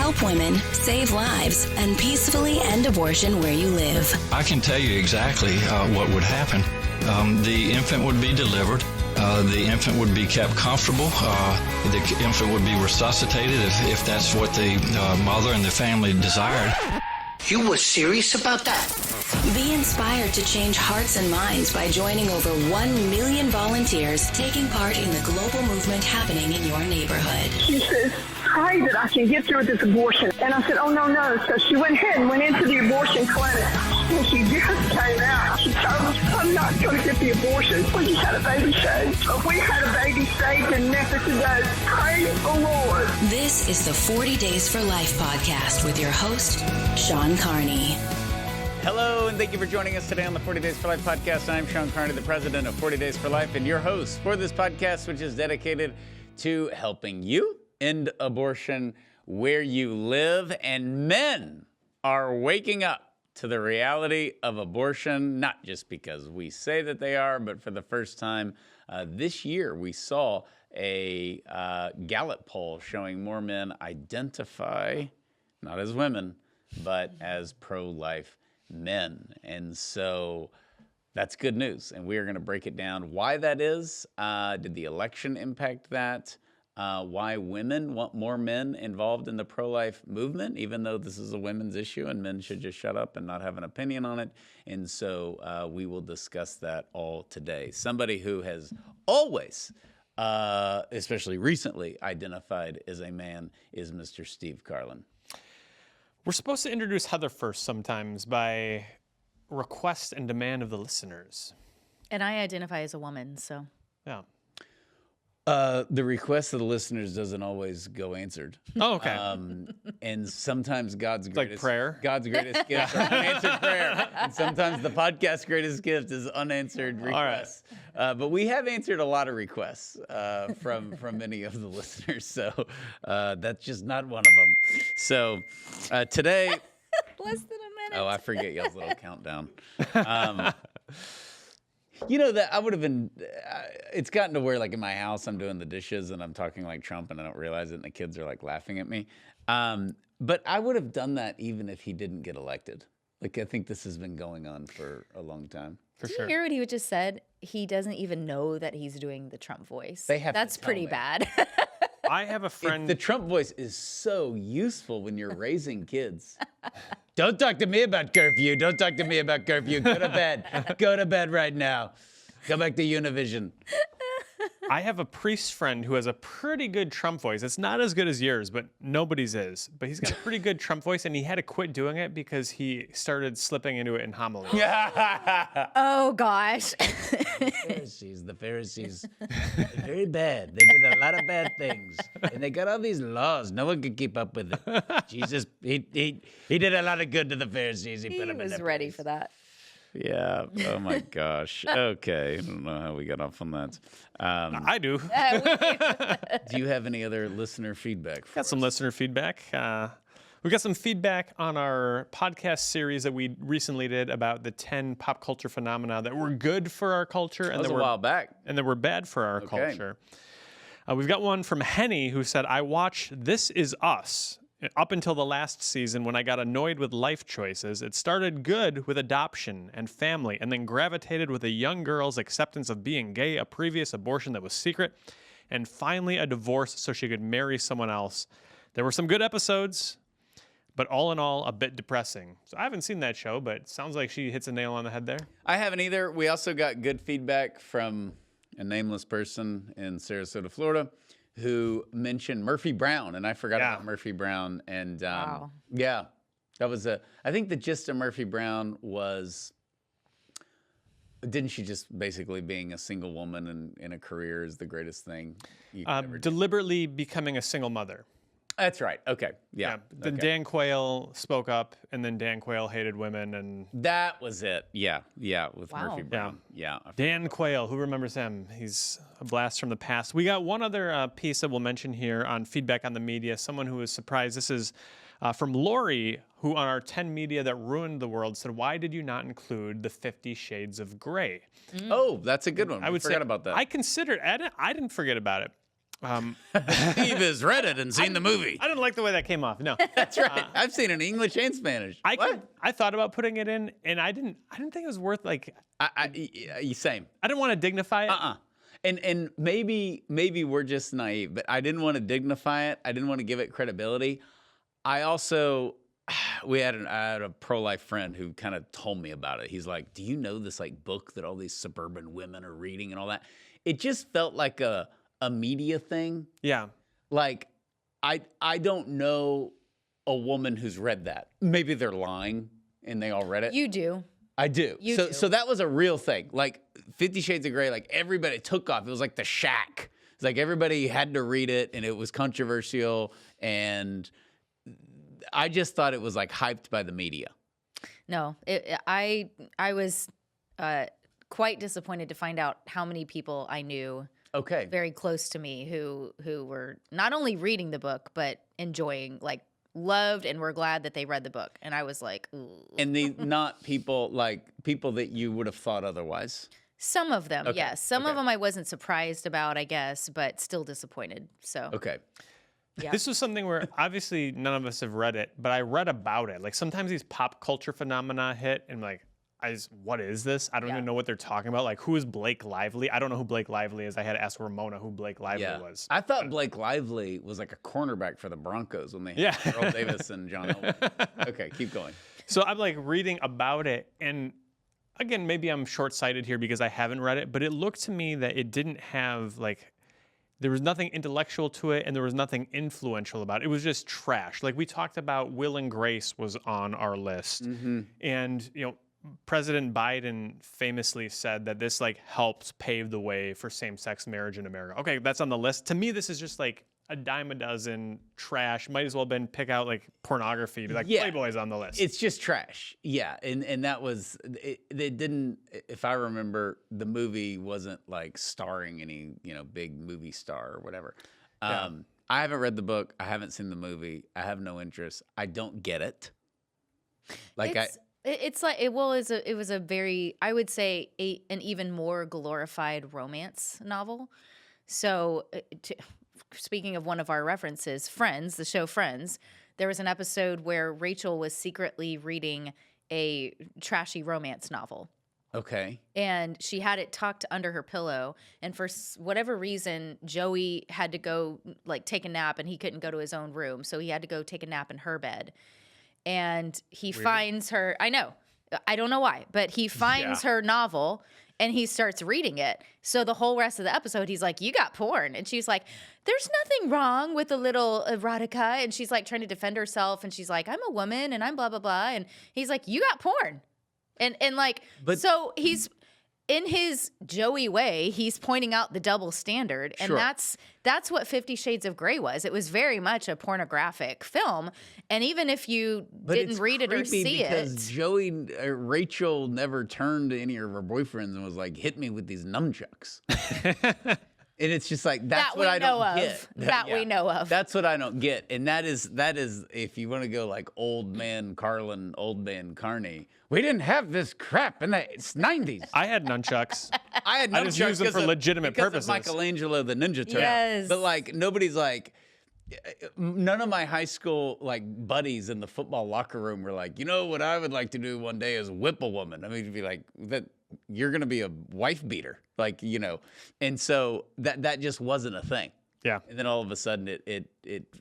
help women save lives and peacefully end abortion where you live. I can tell you exactly what would happen. The infant would be delivered. The infant would be kept comfortable. The infant would be resuscitated if that's what the mother and the family desired. You were serious about that? Be inspired to change hearts and minds by joining over 1 million volunteers taking part in the global movement happening in your neighborhood. She says, pray that I can get through this abortion. And I said, oh, no. So she went ahead and went into the abortion clinic. When she just came out, she told us, I'm not going to get the abortion. We just had a baby saved. So we had a baby saved in Memphis today. Praise the Lord. This is the 40 Days for Life podcast with your host, Sean Carney. Hello, and thank you for joining us today on the 40 Days for Life podcast. I'm Sean Carney, the president of 40 Days for Life, and your host for this podcast, which is dedicated to helping you end abortion where you live. And men are waking up to the reality of abortion, not just because we say that they are, but for the first time this year, we saw a Gallup poll showing more men identify, not as women, but as pro-life men. And so that's good news. And we are going to break it down why that is. Did the election impact that? Why women want more men involved in the pro-life movement, even though this is a women's issue and men should just shut up and not have an opinion on it. And so we will discuss that all today. Somebody who has always, especially recently, identified as a man is Mr. Steve Carlin. We're supposed to introduce Heather first sometimes by request and demand of the listeners. And I identify as a woman, so. Yeah. The request of the listeners doesn't always go answered. Oh, okay. And sometimes God's greatest prayer? God's greatest gifts are unanswered prayer. And sometimes the podcast's greatest gift is unanswered requests. But we have answered a lot of requests from many of the listeners. So that's just not one of them. So today. Less than a minute. Oh, I forget y'all's little countdown. You know, that I would have been, it's gotten to where, like, in my house, I'm doing the dishes and I'm talking like Trump and I don't realize it and the kids are, like, laughing at me. But I would have done that even if he didn't get elected. Like, I think this has been going on for a long time. For sure. Did you hear what he just said? He doesn't even know that he's doing the Trump voice. That's pretty bad. I have a friend. The Trump voice is so useful when you're raising kids. Don't talk to me about curfew. Don't talk to me about curfew. Go to bed. Go to bed right now. Go back to Univision. I have a priest friend who has a pretty good Trump voice. It's not as good as yours, but nobody's is. But he's got a pretty good Trump voice, and he had to quit doing it because he started slipping into it in homily. Oh, gosh. The Pharisees, they're very bad. They did a lot of bad things. And they got all these laws. No one could keep up with it. Jesus, he did a lot of good to the Pharisees. He put them in was their ready place. for that. Yeah. Oh, my gosh. Okay. I don't know how we got off on that. I do. Do you have any other listener feedback for Got some us? listener feedback. We got some feedback on our podcast series that we recently did about the 10 pop culture phenomena that were good for our culture and That was a while back. and that were bad for our culture. We've got one from Henny who said, I watched This Is Us up until the last season when I got annoyed with life choices. It started good with adoption and family and then gravitated with a young girl's acceptance of being gay, a previous abortion that was secret, and finally a divorce so she could marry someone else. There were some good episodes, but all in all, a bit depressing. So I haven't seen that show, but it sounds like she hits a nail on the head there. I haven't either. We also got good feedback from a nameless person in Sarasota, Florida, who mentioned Murphy Brown, and I forgot about Murphy Brown. And yeah, that was I think the gist of Murphy Brown was, didn't she just basically being a single woman in a career is the greatest thing you could ever do? Deliberately becoming a single mother. That's right. Okay. Yeah. Then Okay. Dan Quayle spoke up, and then Dan Quayle hated women, and That was it. Yeah. Yeah. With Wow. Murphy Brown. Yeah. Dan Quayle, who remembers him? He's a blast from the past. We got one other piece that we'll mention here on feedback on the media. Someone who was surprised. This is from Lori, who on our 10 media that ruined the world said, "Why did you not include the 50 Shades of Grey?" Oh, that's a good one. I would forgot say about that. I considered. I didn't forget about it. Steve has read it and seen the movie. I didn't like the way that came off. No, That's right. I've seen it in English and Spanish. I thought about putting it in, and I didn't think it was worth like. Same. I didn't want to dignify it. And maybe we're just naive, but I didn't want to dignify it. I didn't want to give it credibility. I also, I had a pro-life friend who kind of told me about it. He's like, "Do you know this like book that all these suburban women are reading and all that?" It just felt like a media thing. Yeah. Like, I don't know a woman who's read that. Maybe they're lying and they all read it. You do. I do. So that was a real thing. Like 50 Shades of Grey, like everybody took off. It was like The Shack. It's like everybody had to read it and it was controversial. And I just thought it was like hyped by the media. No, I was quite disappointed to find out how many people I knew very close to me who were not only reading the book, but enjoying, like, loved and were glad that they read the book. And I was like, ooh. And not people that you would have thought otherwise? Some of them, yes. Some of them I wasn't surprised about, I guess, but still disappointed. So Yeah. This was something where obviously none of us have read it, but I read about it. Like sometimes these pop culture phenomena hit and like, what is this? I don't even know what they're talking about. Like, who is Blake Lively? I don't know who Blake Lively is. I had to ask Ramona who Blake Lively was. I thought Blake Lively was like a cornerback for the Broncos when they had Earl Davis and John Elway. Okay, keep going. So I'm like reading about it, and again, maybe I'm short-sighted here because I haven't read it, but it looked to me that it didn't have like, there was nothing intellectual to it and there was nothing influential about it. It was just trash. Like we talked about, Will and Grace was on our list. And, you know, President Biden famously said that this like helps pave the way for same-sex marriage in America. Okay, that's on the list. To me, this is just like a dime a dozen trash. Might as well have been pick out like pornography. Be like, Playboy's on the list. It's just trash. Yeah, and that was it didn't. If I remember, the movie wasn't like starring any big movie star or whatever. I haven't read the book. I haven't seen the movie. I have no interest. I don't get it. Like It's like it was a very, I would say, an even more glorified romance novel. So speaking of one of our references, Friends, the show Friends, there was an episode where Rachel was secretly reading a trashy romance novel. Okay. And she had it tucked under her pillow. And for whatever reason, Joey had to go like take a nap and he couldn't go to his own room. So he had to go take a nap in her bed. And he finds her, I know, I don't know why, but he finds her novel and he starts reading it. So the whole rest of the episode, he's like, "You got porn." And she's like, "There's nothing wrong with a little erotica." And she's like trying to defend herself. And she's like, "I'm a woman and I'm blah, blah, blah." And he's like, "You got porn." And like, so he's, in his Joey way, he's pointing out the double standard. And that's what 50 Shades of Grey was. It was very much a pornographic film. And even if you didn't read it or see it. Because Rachel never turned to any of her boyfriends and was like, "Hit me with these nunchucks." And it's just like, that's what I don't get. That we know of. That's what I don't get. And that is, if you want to go like old man Carlin, old man Carney, we didn't have this crap in the 90s. I had nunchucks. I just used them for legitimate purposes. Of Michelangelo, the Ninja Turtle. Yes. But like, nobody's like, none of my high school like buddies in the football locker room were like, what I would like to do one day is whip a woman. I mean, it'd be like that. You're going to be a wife beater, like, and so that just wasn't a thing. Yeah. And then all of a sudden it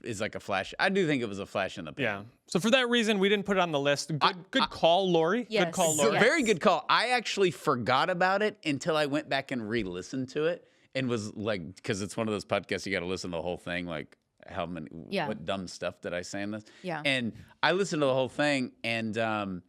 is like a flash. I do think it was a flash in the pan. Yeah. So for that reason, we didn't put it on the list. Good call, Lori. Yes. Good call, Lori. Very good call. I actually forgot about it until I went back and re-listened to it and was like, because it's one of those podcasts you got to listen to the whole thing, like what dumb stuff did I say in this? Yeah. And I listened to the whole thing and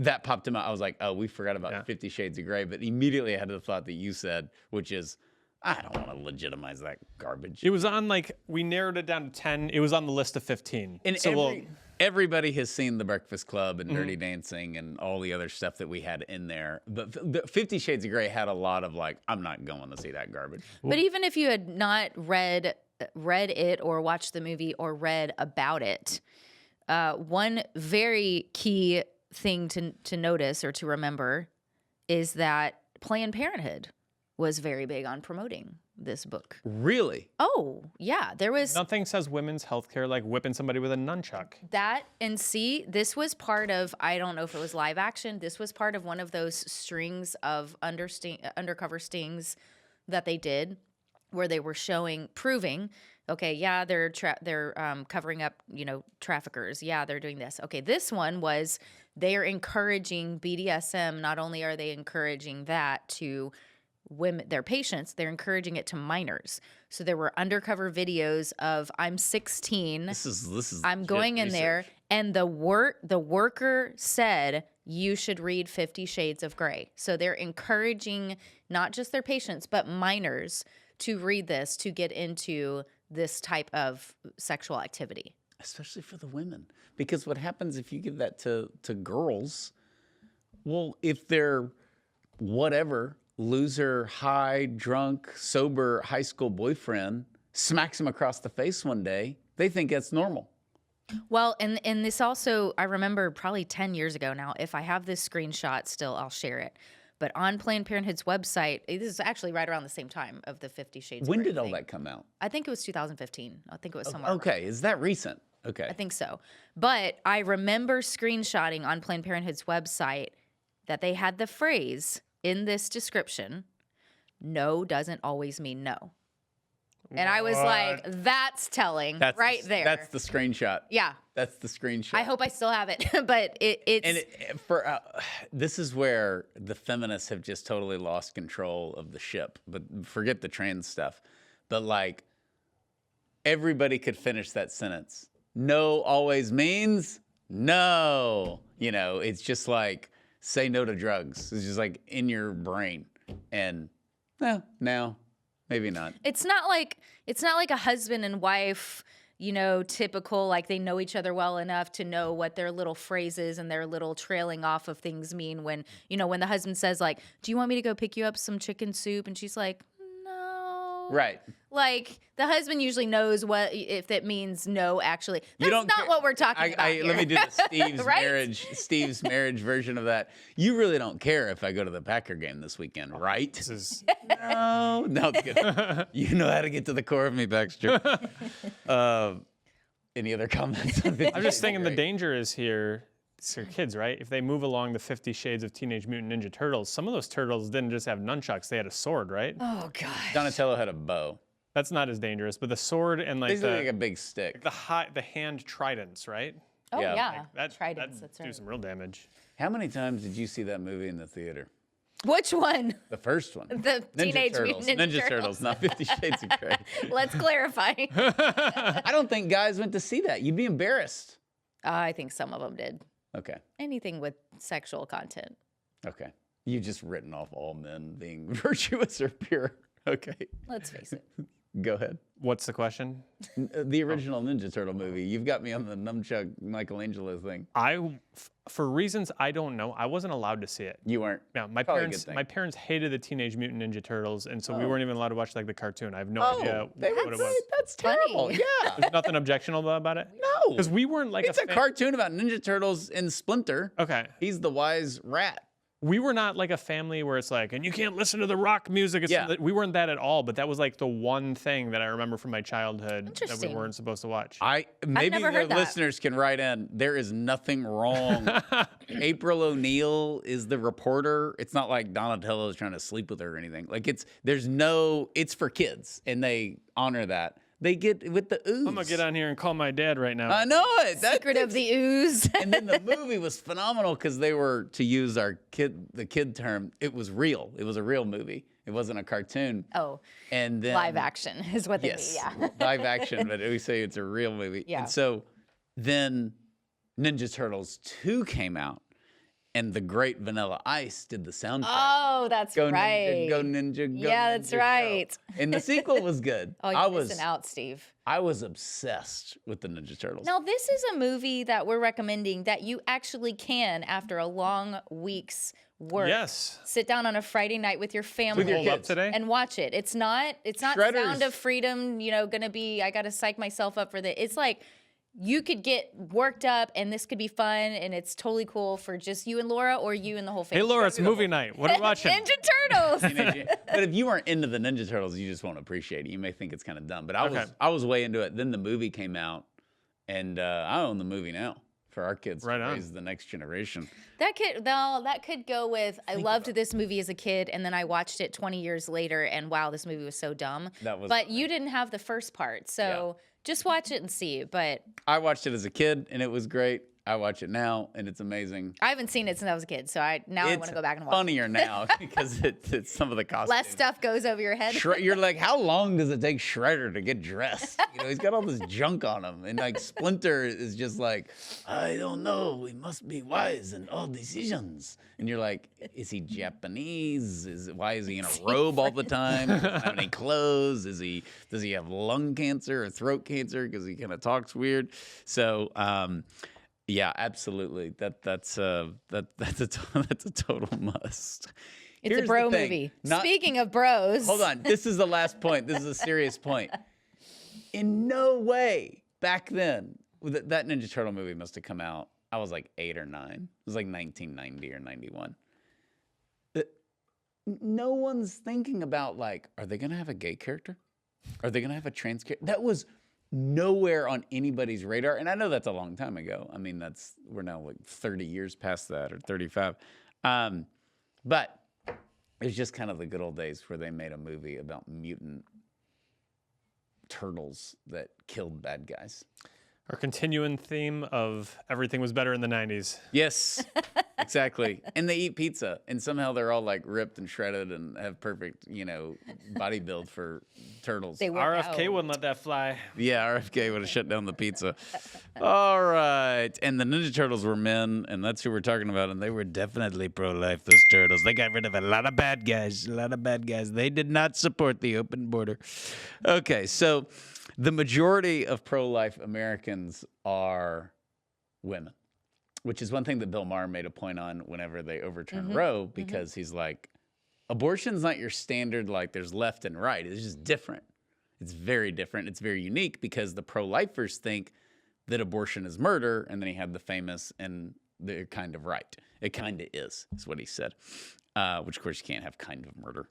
that popped in my, I was like, oh, we forgot about 50 Shades of Grey. But immediately I had the thought that you said, which is, I don't want to legitimize that garbage. It was on like, we narrowed it down to 10. It was on the list of 15. And so everybody has seen The Breakfast Club and Dirty Dancing and all the other stuff that we had in there. But 50 Shades of Grey had a lot of like, I'm not going to see that garbage. But even if you had not read it or watched the movie or read about it, one very key thing to notice or to remember is that Planned Parenthood was very big on promoting this book. Really? Oh, yeah. There was Nothing says women's healthcare like whipping somebody with a nunchuck. that. And see, this was part of, I don't know if it was live action. This was part of one of those strings of undercover stings that they did where they were proving, okay, yeah, they're covering up, traffickers. Yeah, they're doing this. Okay, this one was they are encouraging BDSM. Not only are they encouraging that to women, their patients, they're encouraging it to minors. So there were undercover videos of I'm 16. This is I'm going in there, and the worker said you should read 50 Shades of Grey. So they're encouraging not just their patients but minors to read this to get into this type of sexual activity. Especially for the women. Because what happens if you give that to girls, well, if they're whatever, loser, high, drunk, sober high school boyfriend smacks him across the face one day, they think that's normal. Well, and this also, I remember probably 10 years ago now, if I have this screenshot still, I'll share it. But on Planned Parenthood's website, this is actually right around the same time of the 50 Shades of Grey When did all thing. that come out? I think it was 2015. I think it was somewhere. Okay, is that recent? Okay. I think so. But I remember screenshotting on Planned Parenthood's website that they had the phrase in this description, no doesn't always mean no. And I was like, that's telling there. That's the screenshot. Yeah. That's the screenshot. I hope I still have it, but it's... And this is where the feminists have just totally lost control of the ship. But forget the trans stuff. But like, everybody could finish that sentence. No always means no. It's just like, say no to drugs. It's just like in your brain. And no, maybe not. It's not like a husband and wife, typical, like they know each other well enough to know what their little phrases and their little trailing off of things mean when the husband says like, do you want me to go pick you up some chicken soup? And she's like, no. Right. Like the husband usually knows if that means no, actually. That's not care. what we're talking about here. Let me do the Right? Steve's marriage version of that. You really don't care if I go to the Packer game this weekend, right? This is No, it's good. You know how to get to the core of me, Baxter. Any other comments on 50 I'm just Shades thinking of the Grey? danger is here. It's your kids, right? If they move along the 50 Shades of Teenage Mutant Ninja Turtles, some of those turtles didn't just have nunchucks; they had a sword, right? Oh God. Donatello had a bow. That's not as dangerous, but the sword and like Basically like a big stick. the hand tridents, right? Oh Yeah. yeah. That Tridents, that'd that's do right. some real damage. How many times did you see that movie in the theater? Which one? The first one. The Teenage Mutant Ninja Turtles, not 50 Shades of Grey. Let's clarify. I don't think guys went to see that. You'd be embarrassed. I think some of them did. Okay. Anything with sexual content. Okay. You've just written off all men being virtuous or pure. Okay. Let's face it. Go ahead. What's the question? The original Ninja Turtle movie. You've got me on the nunchuck Michelangelo thing. For reasons I don't know, I wasn't allowed to see it. You weren't. Yeah, my Probably a good thing. parents hated the Teenage Mutant Ninja Turtles, and so we weren't even allowed to watch like the cartoon. I have no idea what it was. That's terrible. Funny. Yeah. There's nothing objectionable about it. No. Because we weren't like It's a cartoon about Ninja Turtles in Splinter. Okay. He's the wise rat. We were not like a family where it's like, and you can't listen to the rock music. We weren't that at all, but that was like the one thing that I remember from my childhood that we Interesting. weren't supposed to watch. Maybe never the heard that. listeners can write in. There is nothing wrong. April O'Neil is the reporter. It's not like Donatello is trying to sleep with her or anything. Like it's for kids, and they honor that. They get with the ooze. I'm gonna get on here and call my dad right now. I know it. Secret of the Ooze. And then the movie was phenomenal because they were, to use the kid term, it was real. It was a real movie. It wasn't a cartoon. Oh, and then live action is what they yes, mean. Yeah. live action, but we say it's a real movie. Yeah. And so then Ninja Turtles 2 came out, and the great Vanilla Ice did the soundtrack. Oh, that's Go right. Ninja, go Ninja, go Yeah, that's Ninja, go. right. And the sequel was good. Oh, you're missing out, Steve. I was obsessed with the Ninja Turtles. Now, this is a movie that we're recommending that you actually can, after a long week's work, Yes. sit down on a Friday night with your family With your Hold up kids. today. and watch it. It's not Shredders. Sound of Freedom, gonna be, I gotta psych myself up for that. It's like, you could get worked up and this could be fun and it's totally cool for just you and Laura or you and the whole family. Hey, Laura, it's movie night. What are you watching? Ninja Turtles. But if you weren't into the Ninja Turtles, you just won't appreciate it. You may think it's kind of dumb. But I was way into it. Then the movie came out, and I own the movie now for our kids to raise the next generation. That could go with, I loved this movie as a kid, and then I watched it 20 years later, and wow, this movie was so dumb. But you didn't have the first part, so just watch it and see. But I watched it as a kid, and it was great. I watch it now, and it's amazing. I haven't seen it since I was a kid, so I want to go back and watch it. It's funnier now because it's some of the costumes. Less stuff goes over your head. You're like, how long does it take Shredder to get dressed? He's got all this junk on him. And like Splinter is just like, I don't know. We must be wise in all decisions. And you're like, is he Japanese? Why is he in a robe all the time? Doesn't have any clothes? Does he have lung cancer or throat cancer because he kind of talks weird? So, yeah, absolutely. That's a total must. It's a bro movie. Speaking of bros. Hold on. This is the last point. This is a serious point. In no way back then, that Ninja Turtle movie must have come out. I was like 8 or 9. It was like 1990 or 91. No one's thinking about like, are they going to have a gay character? Are they going to have a trans character? That was nowhere on anybody's radar. And I know that's a long time ago. I mean, we're now like 30 years past that, or 35. But it's just kind of the good old days where they made a movie about mutant turtles that killed bad guys. Our continuing theme of everything was better in the 90s. Yes, exactly. And they eat pizza, and somehow they're all like ripped and shredded and have perfect, body build for turtles. RFK wouldn't let that fly. Yeah, RFK would have shut down the pizza. All right. And the Ninja Turtles were men, and that's who we're talking about, and they were definitely pro-life, those turtles. They got rid of a lot of bad guys. They did not support the open border. Okay, so the majority of pro-life Americans are women, which is one thing that Bill Maher made a point on whenever they overturned Roe, because he's like, abortion's not your standard, like there's left and right. It's just different. It's very different. It's very unique because the pro-lifers think that abortion is murder, and then he had the famous, and they're kind of right. It kind of is what he said, which of course you can't have kind of murder.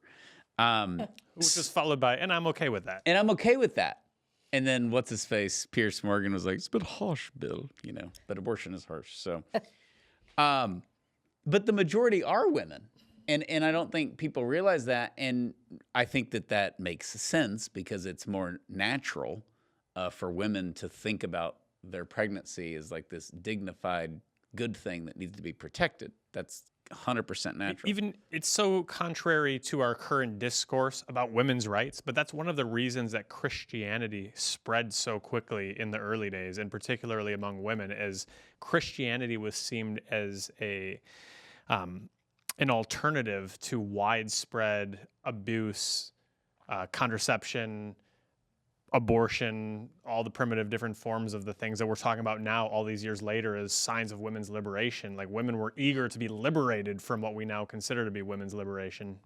Which was followed by, and I'm okay with that. And I'm okay with that. And then what's his face? Pierce Morgan was like, it's a bit harsh, Bill, but abortion is harsh. So, but the majority are women. And I don't think people realize that. And I think that makes sense because it's more natural for women to think about their pregnancy as like this dignified, good thing that needs to be protected. That's 100% natural. Even it's so contrary to our current discourse about women's rights, but that's one of the reasons that Christianity spread so quickly in the early days, and particularly among women, as Christianity was seen as an alternative to widespread abuse, contraception, abortion, all the primitive different forms of the things that we're talking about now all these years later as signs of women's liberation. Like women were eager to be liberated from what we now consider to be women's liberation.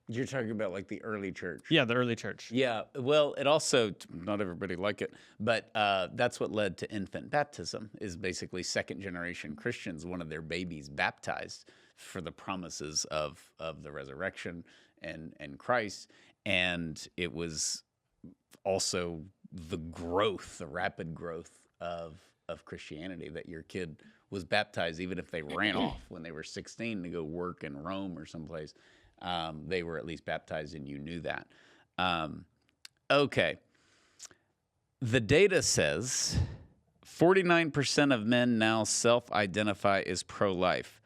You're talking about like the early church. Yeah, the early church. Yeah, well, it also, not everybody liked it, but that's what led to infant baptism, is basically second generation Christians, one of their babies baptized for the promises of the resurrection and Christ. And it was also the rapid growth of Christianity, that your kid was baptized even if they ran off when they were 16 to go work in Rome or someplace. They were at least baptized and you knew that. Okay. The data says 49% of men now self-identify as pro-life.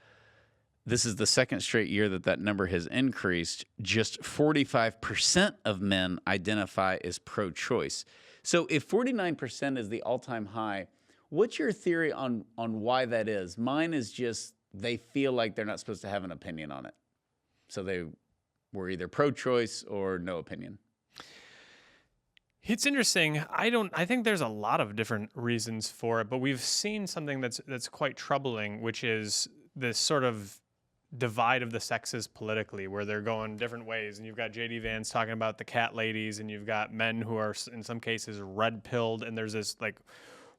This is the second straight year that number has increased. Just 45% of men identify as pro-choice. So if 49% is the all-time high, what's your theory on why that is? Mine is just they feel like they're not supposed to have an opinion on it. So they were either pro-choice or no opinion. It's interesting. I think there's a lot of different reasons for it, but we've seen something that's quite troubling, which is this sort of divide of the sexes politically, where they're going different ways. And you've got J.D. Vance talking about the cat ladies, and you've got men who are in some cases red-pilled, and there's this like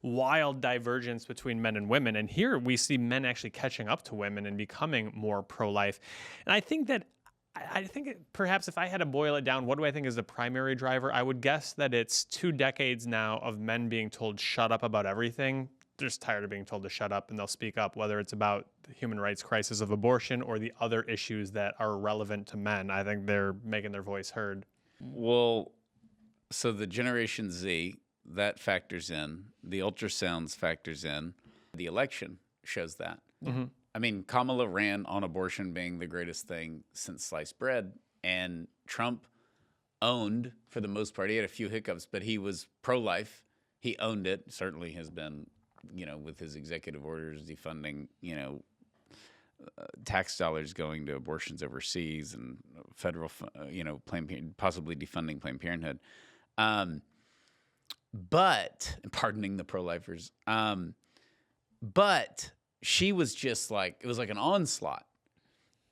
wild divergence between men and women. And here we see men actually catching up to women and becoming more pro-life. And I think perhaps if I had to boil it down, what do I think is the primary driver? I would guess that it's 2 decades now of men being told shut up about everything. They're just tired of being told to shut up, and they'll speak up, whether it's about the human rights crisis of abortion or the other issues that are relevant to men. I think they're making their voice heard. Well, so the Generation Z, that factors in. The ultrasounds factors in. The election shows that. Mm-hmm. I mean, Kamala ran on abortion being the greatest thing since sliced bread, and Trump owned, for the most part, he had a few hiccups, but he was pro-life. He owned it, certainly has been, with his executive orders defunding, tax dollars going to abortions overseas and federal, possibly defunding Planned Parenthood. But pardoning the pro-lifers. But she was just like, it was like an onslaught.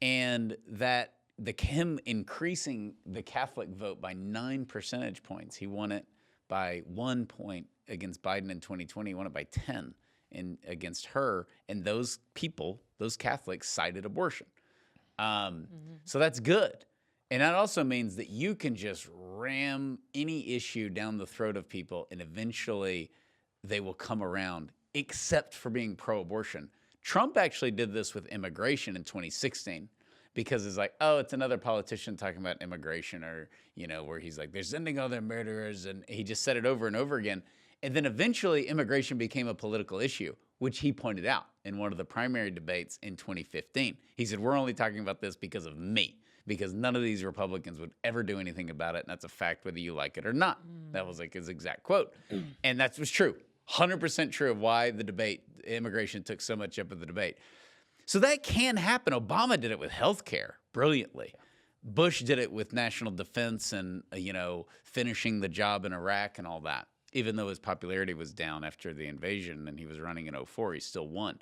And that him increasing the Catholic vote by 9 percentage points, he won it by 1 point against Biden in 2020, he won it by 10 against her. And those people, those Catholics, cited abortion. So that's good. And that also means that you can just ram any issue down the throat of people and eventually they will come around, except for being pro-abortion. Trump actually did this with immigration in 2016 because it's like, oh, it's another politician talking about immigration, or, where he's like, they're sending all their murderers. And he just said it over and over again. And then eventually immigration became a political issue, which he pointed out in one of the primary debates in 2015. He said, we're only talking about this because of me, because none of these Republicans would ever do anything about it. And that's a fact, whether you like it or not. That was like his exact quote. And that was true. 100% true of why the debate, immigration took so much up of the debate. So that can happen. Obama did it with healthcare brilliantly. Bush did it with national defense and, finishing the job in Iraq and all that. Even though his popularity was down after the invasion and he was running in 2004, he still won.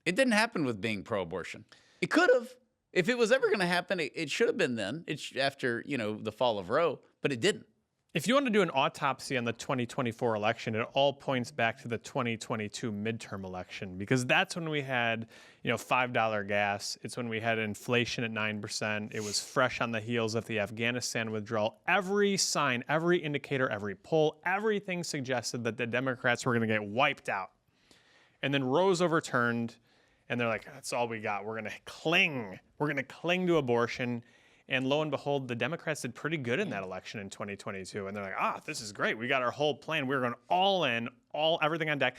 It didn't happen with being pro-abortion. It could have. If it was ever going to happen, it should have been then. It's after, the fall of Roe, but it didn't. If you want to do an autopsy on the 2024 election, it all points back to the 2022 midterm election, because that's when we had, $5 gas. It's when we had inflation at 9%. It was fresh on the heels of the Afghanistan withdrawal. Every sign, every indicator, every poll, everything suggested that the Democrats were going to get wiped out. And then Roe's overturned, and they're like, that's all we got. We're going to cling. We're going to cling to abortion. And lo and behold, the Democrats did pretty good in that election in 2022. And they're like, this is great. We got our whole plan. We're going all in, everything on deck.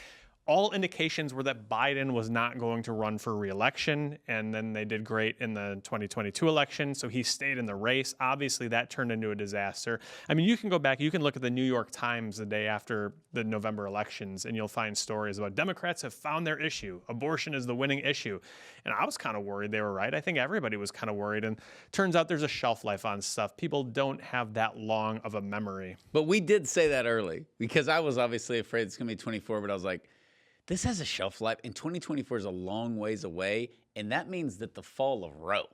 All indications were that Biden was not going to run for re-election. And then they did great in the 2022 election. So he stayed in the race. Obviously, that turned into a disaster. I mean, you can go back, you can look at the New York Times the day after the November elections, and you'll find stories about Democrats have found their issue. Abortion is the winning issue. And I was kind of worried they were right. I think everybody was kind of worried. And turns out there's a shelf life on stuff. People don't have that long of a memory. But we did say that early, because I was obviously afraid it's going to be 24, but I was like, this has a shelf life, and 2024 is a long ways away, and that means that the fall of Roe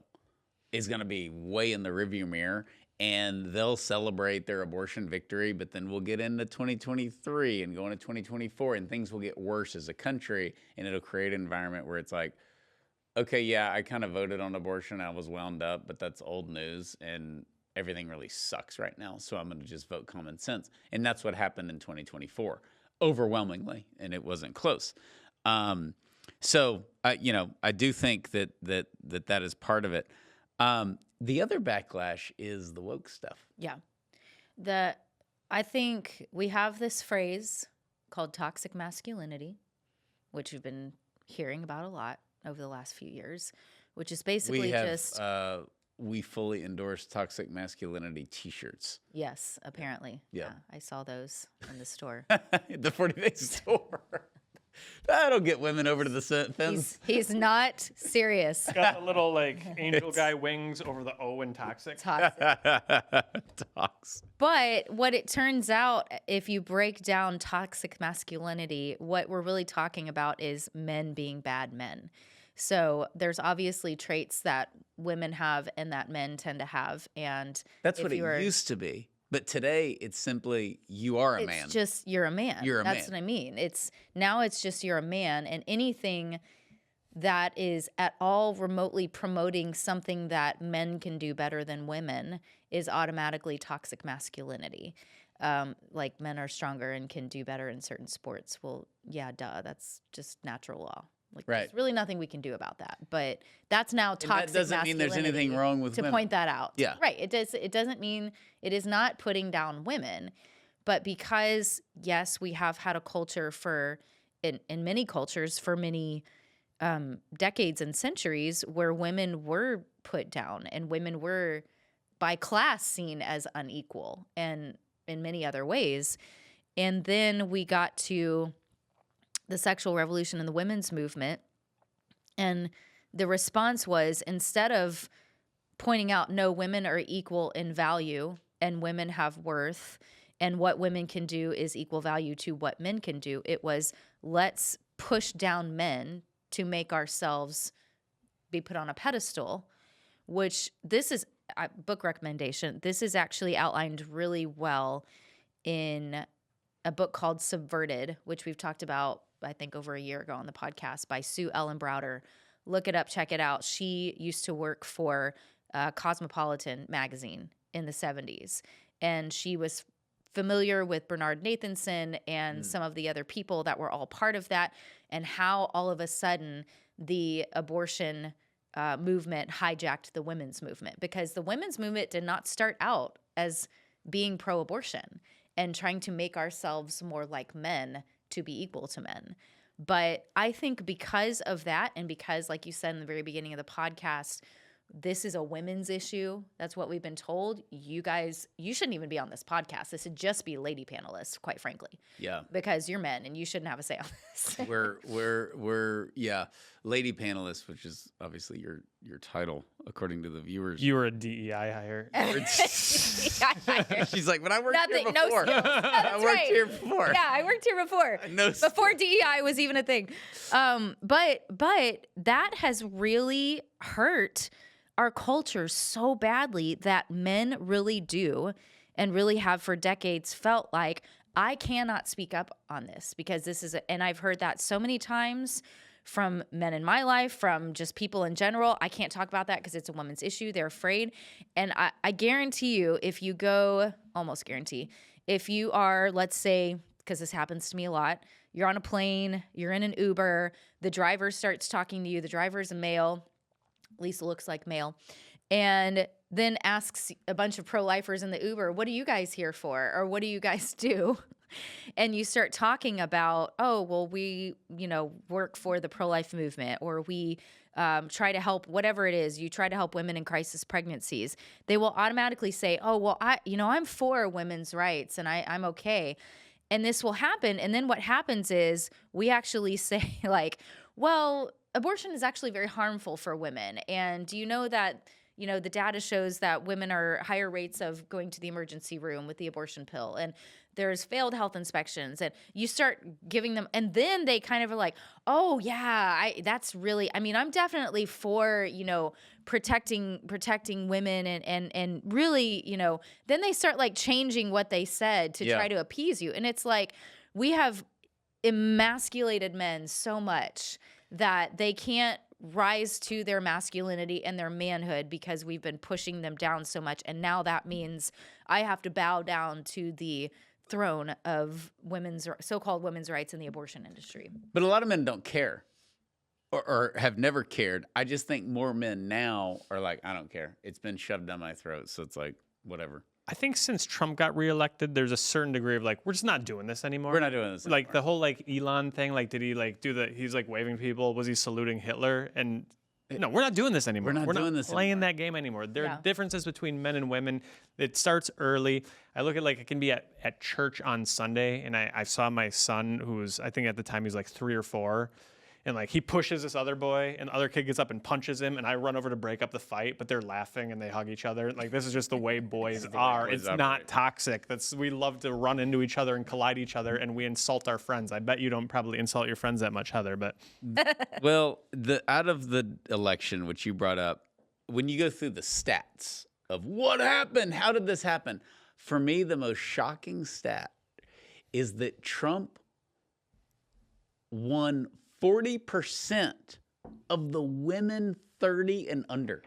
is going to be way in the rearview mirror, and they'll celebrate their abortion victory, but then we'll get into 2023 and go into 2024, and things will get worse as a country, and it'll create an environment where it's like, okay, yeah, I kind of voted on abortion, I was wound up, but that's old news, and everything really sucks right now, so I'm going to just vote common sense. And that's what happened in 2024. Overwhelmingly, and it wasn't close. So I do think that is part of it. The other backlash is the woke stuff. Yeah. I think we have this phrase called toxic masculinity, which we've been hearing about a lot over the last few years, which is basically we fully endorse toxic masculinity T-shirts. Yes, apparently. Yeah. I saw those in the store. The 40-day store. That'll get women over to the fence. He's not serious. Got the little angel guy wings over the O in toxic. Toxic. Tox. But what it turns out, if you break down toxic masculinity, what we're really talking about is men being bad men. So there's obviously traits that women have and that men tend to have. And that's what it used to be. But today, it's simply you are a man. It's just you're a man. You're a man. That's what I mean. It's just you're a man, and anything that is at all remotely promoting something that men can do better than women is automatically toxic masculinity. Like men are stronger and can do better in certain sports. Well, yeah, duh. That's just natural law. Like, there's really nothing we can do about that. But that's now toxic masculinity. And that doesn't mean there's anything wrong with women. To point that out. Yeah. Right. It doesn't mean, it is not putting down women. But because, yes, we have had a culture in many cultures for many decades and centuries where women were put down and women were by class seen as unequal and in many other ways. And then we got to the sexual revolution and the women's movement. And the response was, instead of pointing out, no, women are equal in value and women have worth and what women can do is equal value to what men can do, it was, let's push down men to make ourselves be put on a pedestal, which this is a book recommendation. This is actually outlined really well in a book called Subverted, which we've talked about, I think, over a year ago on the podcast, by Sue Ellen Browder. Look it up, check it out. She used to work for Cosmopolitan magazine in the 70s, and she was familiar with Bernard Nathanson and some of the other people that were all part of that, and how all of a sudden the abortion movement hijacked the women's movement, because the women's movement did not start out as being pro-abortion and trying to make ourselves more like men to be equal to men. But I think because of that, and because, like you said in the very beginning of the podcast, this is a women's issue. That's what we've been told. You guys, you shouldn't even be on this podcast. This should just be lady panelists, quite frankly. Yeah. Because you're men and you shouldn't have a say on this. we're lady panelists, which is obviously your title according to the viewers. You were a DEI hire. She's like, but I worked here before. I worked here before. Yeah, I worked here before. Before DEI was even a thing. But that has really hurt our culture so badly that men really do and really have for decades felt like, I cannot speak up on this because this is and I've heard that so many times from men in my life, from just people in general. I can't talk about that because it's a woman's issue. They're afraid. And I guarantee you, if you go, almost guarantee, if you are, let's say, because this happens to me a lot, you're on a plane, you're in an Uber, the driver starts talking to you, the driver's a male, at least looks like male, and then asks a bunch of pro-lifers in the Uber, what are you guys here for? Or what do you guys do? And you start talking about, oh, well, we, work for the pro-life movement, or we try to help, whatever it is, you try to help women in crisis pregnancies. They will automatically say, oh, well, I'm for women's rights and I'm okay. And this will happen. And then what happens is we actually say, like, well, abortion is actually very harmful for women. And do you know that, the data shows that women are higher rates of going to the emergency room with the abortion pill, and there's failed health inspections, and you start giving them, and then they kind of are like, oh yeah, that's really, I'm definitely for, protecting women and really, then they start like changing what they said to try to appease you. And it's like, we have emasculated men so much that they can't rise to their masculinity and their manhood because we've been pushing them down so much. And now that means I have to bow down to the throne of so-called women's rights in the abortion industry. But a lot of men don't care or have never cared. I just think more men now are like, I don't care. It's been shoved down my throat. So it's like, whatever. I think since Trump got reelected, there's a certain degree of like, we're just not doing this anymore. We're not doing this anymore. Like the whole like Elon thing, like did he like do he's like waving people? Was he saluting Hitler? And no, we're not doing this anymore. We're not playing that game anymore. There are differences between men and women. It starts early. I look at like, it can be at church on Sunday, and I saw my son, who's, I think at the time he's like 3 or 4, and like he pushes this other boy, and the other kid gets up and punches him, and I run over to break up the fight, but they're laughing and they hug each other. Like, this is just the way boys are. It's not toxic. We love to run into each other and collide each other, and we insult our friends. I bet you don't probably insult your friends that much, Heather, but. Well, out of the election, which you brought up, when you go through the stats of what happened, how did this happen? For me, the most shocking stat is that Trump won 40% of the women 30 and under.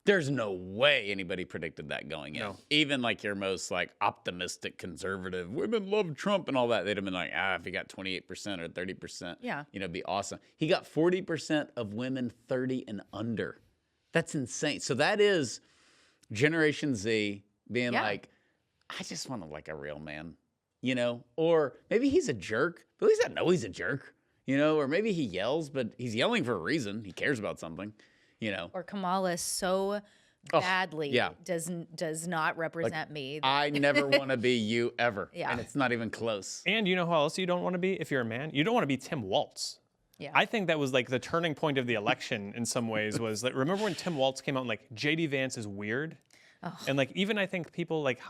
There's no way anybody predicted that going in. No. Even like your most like optimistic conservative, women love Trump and all that. They'd have been like, if he got 28% or 30%, it'd be awesome. He got 40% of women 30 and under. That's insane. So that is Generation Z being like, I just want to like a real man, or maybe he's a jerk, but at least I know he's a jerk, or maybe he yells, but he's yelling for a reason. He cares about something. Or Kamala so badly does not represent me. I never want to be you ever. Yeah. And it's not even close. And you know who else you don't want to be if you're a man? You don't want to be Tim Walz. Yeah. I think that was like the turning point of the election in some ways was like, remember when Tim Walz came out and like, J.D. Vance is weird? Oh. And like, even I think people like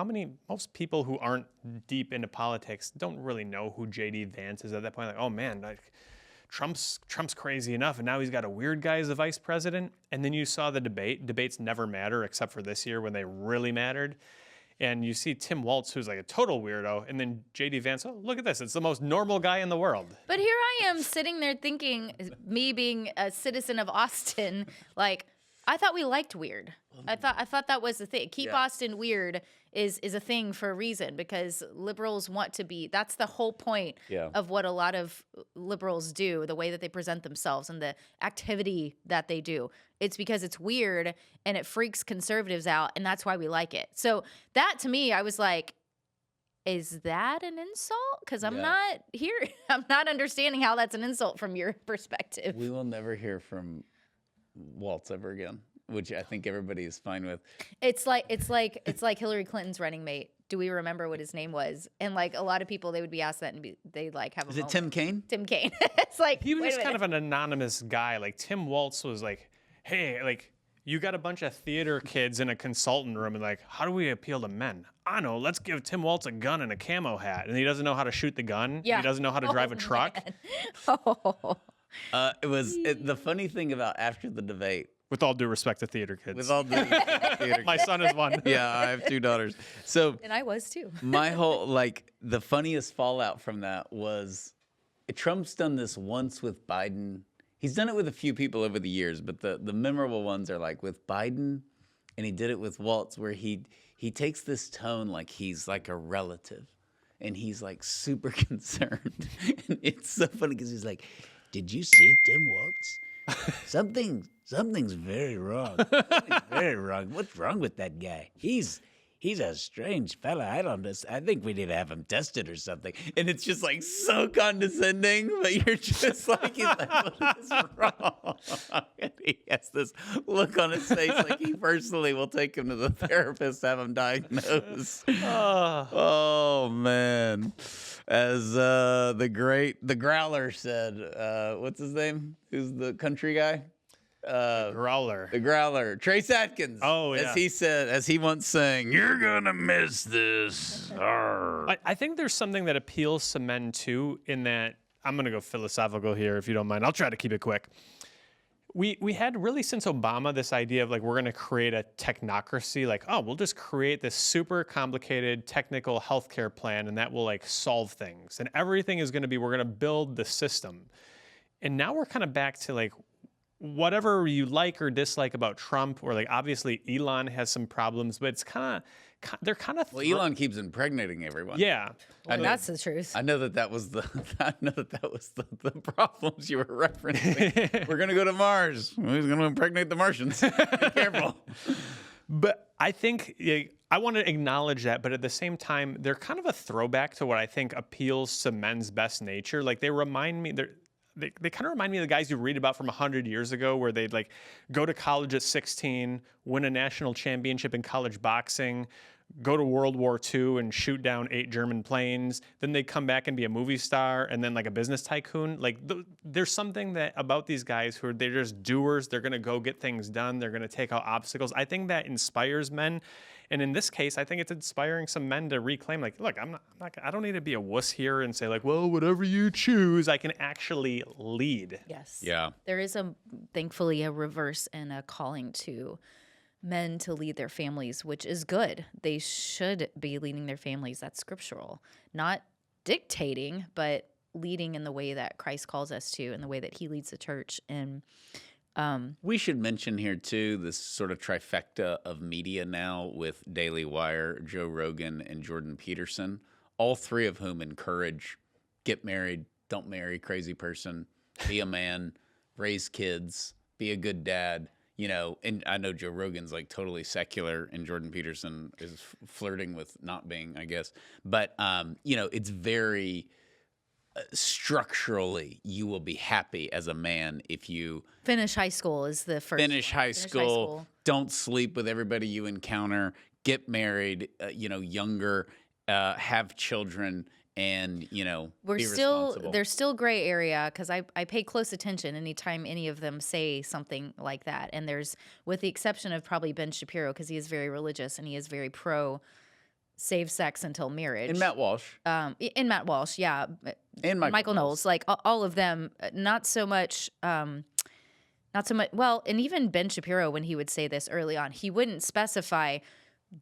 most people who aren't deep into politics don't really know who J.D. Vance is at that point. Like, oh man, like, Trump's crazy enough, and now he's got a weird guy as the vice president. And then you saw the debate. Debates never matter except for this year when they really mattered. And you see Tim Walz, who's like a total weirdo, and then J.D. Vance, oh, look at this. It's the most normal guy in the world. But here I am sitting there thinking, me being a citizen of Austin, like, I thought we liked weird. I thought that was the thing. Keep Austin weird is a thing for a reason, because liberals want to be. That's the whole point of what a lot of liberals do, the way that they present themselves and the activity that they do. It's because it's weird and it freaks conservatives out, and that's why we like it. So that, to me, I was like, is that an insult? Because I'm not here. I'm not understanding how that's an insult from your perspective. We will never hear from Waltz ever again, which I think everybody is fine with. It's like Hillary Clinton's running mate. Do we remember what his name was? And like a lot of people, they would be asked that and they like have a moment. Is it Tim Kaine? Tim Kaine. It's like he was just kind of an anonymous guy. Like Tim Walz was like, hey, like you got a bunch of theater kids in a consultant room and like, how do we appeal to men? I know, let's give Tim Walz a gun and a camo hat. And he doesn't know how to shoot the gun. Yeah. He doesn't know how to drive a truck. The funny thing about after the debate. With all due respect to theater kids. With all due respect to theater kids. My son is one. Yeah, I have 2 daughters. So and I was too. My whole, like, the funniest fallout from that was Trump's done this once with Biden. He's done it with a few people over the years, but the memorable ones are like with Biden, and he did it with Waltz, where he takes this tone like he's like a relative, and he's like super concerned. And it's so funny because he's like, did you see Tim Waltz? Something's very wrong. Something's very wrong. What's wrong with that guy? He's a strange fella. I think we need to have him tested or something. And it's just like so condescending, but you're just like, he's like, what is wrong? And he has this look on his face like he personally will take him to the therapist, have him diagnosed. Oh man. As the Growler said, what's his name? Who's the country guy? Growler. The Growler. Trace Atkins. Oh, yeah. As he once sang, you're gonna miss this. I think there's something that appeals to men too, in that I'm gonna go philosophical here if you don't mind. I'll try to keep it quick. We had really since Obama this idea of like we're going to create a technocracy, like, oh, we'll just create this super complicated technical healthcare plan and that will like solve things. And everything is going to be, we're going to build the system. And now we're kind of back to like whatever you like or dislike about Trump, or like obviously Elon has some problems, but it's kind of, they're kind of. Well, Elon keeps impregnating everyone. Yeah. Well, that's the truth. I know that was the problems you were referencing. We're gonna go to Mars. He's gonna impregnate the Martians. Be careful. But I think I want to acknowledge that, but at the same time, they're kind of a throwback to what I think appeals to men's best nature. Like they remind me, they kind of remind me of the guys you read about from 100 years ago, where they'd like go to college at 16, win a national championship in college boxing, go to World War II and shoot down 8 German planes. Then they come back and be a movie star and then like a business tycoon. Like there's something that about these guys who they're just doers. They're going to go get things done. They're going to take out obstacles. I think that inspires men. And in this case, I think it's inspiring some men to reclaim, like, look, I don't need to be a wuss here and say like, well, whatever you choose, I can actually lead. Yes. Yeah. There is thankfully a reverse and a calling to men to lead their families, which is good. They should be leading their families. That's scriptural. Not dictating, but leading in the way that Christ calls us to, in the way that he leads the church. And we should mention here, too, this sort of trifecta of media now with Daily Wire, Joe Rogan, and Jordan Peterson, all three of whom encourage get married, don't marry, crazy person, be a man, raise kids, be a good dad. You know, and I know Joe Rogan's like totally secular, and Jordan Peterson is flirting with not being, I guess. But, you know, it's very structurally, you will be happy as a man if you finish high school is the first. Finish high school, don't sleep with everybody you encounter, get married, you know, younger, have children. And, you know, be responsible. There's still gray area because I pay close attention anytime any of them say something like that. And there's, with the exception of probably Ben Shapiro, because he is very religious and he is very pro save sex until marriage. And Matt Walsh. In Matt Walsh, yeah. And Michael Knowles. Like all of them, not so much. Well, and even Ben Shapiro, when he would say this early on, he wouldn't specify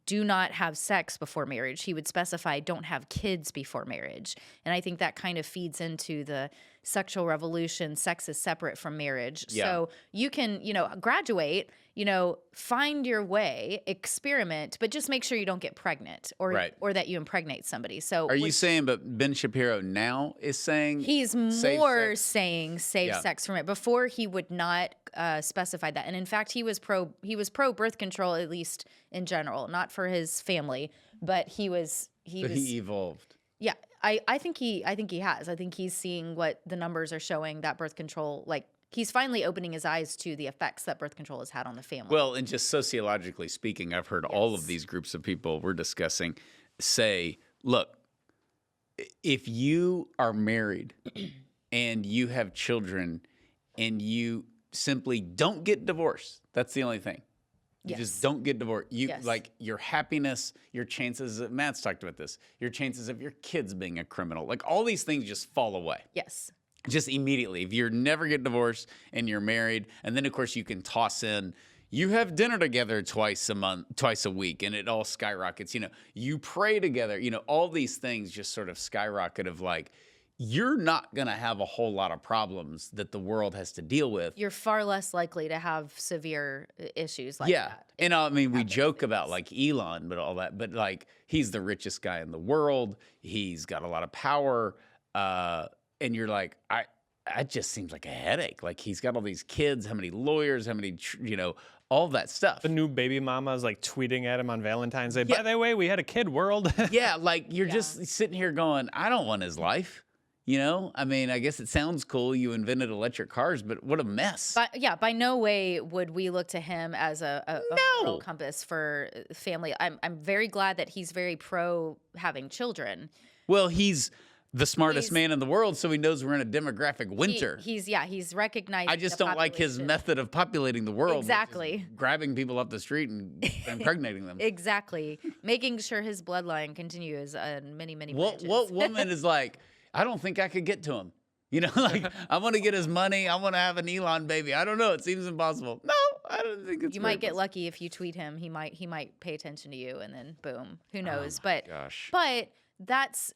do not have sex before marriage. He would specify don't have kids before marriage. And I think that kind of feeds into the sexual revolution. Sex is separate from marriage. Yeah. So you can, you know, graduate, you know, find your way, experiment, but just make sure you don't get pregnant or that you impregnate somebody. So are you saying, but Ben Shapiro now is saying he's more saying save sex from it. Before he would not specify that. And in fact, he was pro birth control, at least in general, not for his family, but he evolved. Yeah, I think he has. I think he's seeing what the numbers are showing that birth control, like he's finally opening his eyes to the effects that birth control has had on the family. Well, and just sociologically speaking, I've heard all of these groups of people we're discussing say, look, if you are married and you have children and you simply don't get divorced, that's the only thing. You just don't get divorced. Like your happiness, your chances, Matt's talked about this, your chances of your kids being a criminal, like all these things just fall away. Yes. Just immediately. If you never get divorced and you're married, and then of course you can toss in, you have dinner together twice a week, and it all skyrockets. You know, you pray together, you know, all these things just sort of skyrocket of like, you're not going to have a whole lot of problems that the world has to deal with. You're far less likely to have severe issues like that. And I mean, we joke about like Elon, but all that, but like he's the richest guy in the world. He's got a lot of power. And you're like, it just seems like a headache. Like he's got all these kids, how many lawyers, how many, you know, all that stuff. The new baby mama is like tweeting at him on Valentine's Day. By the way, we had a kid, world. Yeah, like you're just sitting here going, I don't want his life. You know, I mean, I guess it sounds cool. You invented electric cars, but what a mess. But yeah, by no way would we look to him as a moral compass for family. I'm very glad that he's very pro having children. Well, he's the smartest man in the world, so he knows we're in a demographic winter. He's recognizing. I just don't like his method of populating the world. Exactly. Grabbing people off the street and impregnating them. Exactly. Making sure his bloodline continues many branches. What woman is like, I don't think I could get to him. You know, like, I want to get his money. I want to have an Elon baby. I don't know. It seems impossible. No, I don't think it's. You might get lucky if you tweet him. He might pay attention to you, and then boom, who knows? Gosh. But that's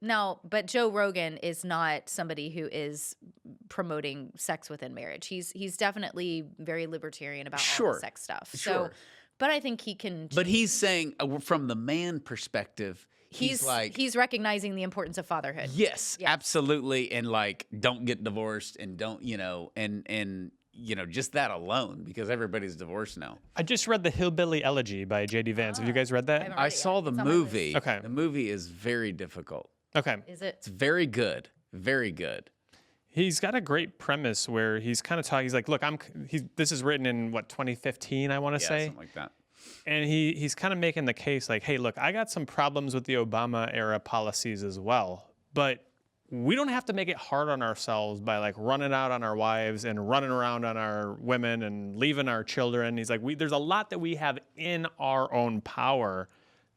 now. But Joe Rogan is not somebody who is promoting sex within marriage. He's definitely very libertarian about all the sex stuff. So, but I think he can. But he's saying from the man perspective. He's recognizing the importance of fatherhood. Yes, absolutely. And like, don't get divorced and don't, you know, and you know, just that alone, because everybody's divorced now. I just read The Hillbilly Elegy by J.D. Vance. Have you guys read that? I saw the movie. Okay. The movie is very difficult. Okay. Is it? It's very good. Very good. He's got a great premise where he's kind of talking. He's like, look, this is written in 2015, I want to say. Something like that. And he's kind of making the case like, hey, look, I got some problems with the Obama era policies as well, but we don't have to make it hard on ourselves by like running out on our wives and running around on our women and leaving our children. He's like, there's a lot that we have in our own power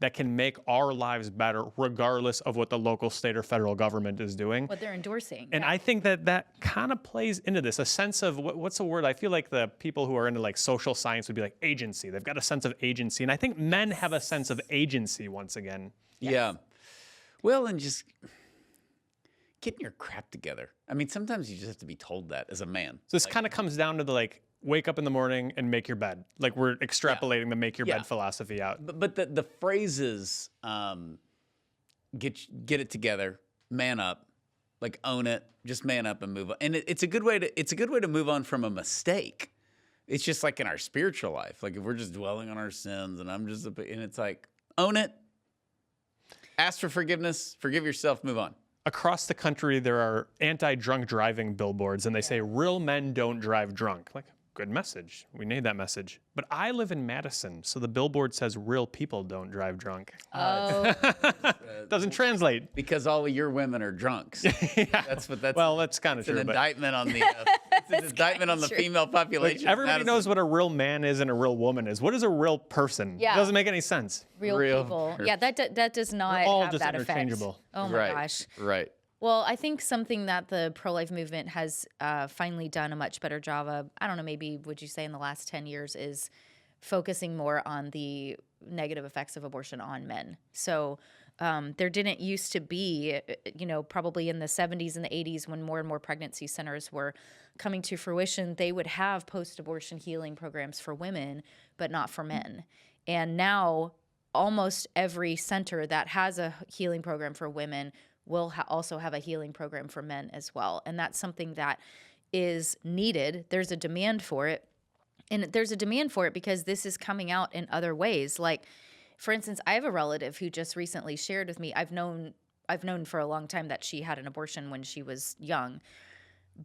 that can make our lives better regardless of what the local, state, or federal government is doing. What they're endorsing. And I think that kind of plays into this, a sense of, what's the word? I feel like the people who are into like social science would be like agency. They've got a sense of agency. And I think men have a sense of agency once again. Yes. Yeah. Well, and just getting your crap together. I mean, sometimes you just have to be told that as a man. So this kind of comes down to the like, wake up in the morning and make your bed. Like we're extrapolating the make your bed philosophy out. But the phrases, get it together, man up, like own it, just man up and move on. And it's a good way to move on from a mistake. It's just like in our spiritual life. Like if we're just dwelling on our sins and and it's like, own it, ask for forgiveness, forgive yourself, move on. Across the country, there are anti-drunk driving billboards, and they say, real men don't drive drunk. Like, good message. We need that message. But I live in Madison, so the billboard says real people don't drive drunk. Oh. Doesn't translate. Because all of your women are drunks. That's well, that's kind of true. An indictment on the indictment on the female population. Like, everybody knows what a real man is and a real woman is. What is a real person? Yeah. It doesn't make any sense. Real people. Yeah, that does not They're all have just that effect. interchangeable. Oh my gosh. Right. Well, I think something that the pro-life movement has finally done a much better job of, I don't know, maybe would you say in the last 10 years, is focusing more on the negative effects of abortion on men. So there didn't used to be, probably in the 70s and the 80s when more and more pregnancy centers were coming to fruition, they would have post-abortion healing programs for women, but not for men. And now almost every center that has a healing program for women will also have a healing program for men as well. And that's something that is needed. There's a demand for it. And there's a demand for it because this is coming out in other ways. Like, for instance, I have a relative who just recently shared with me, I've known for a long time that she had an abortion when she was young,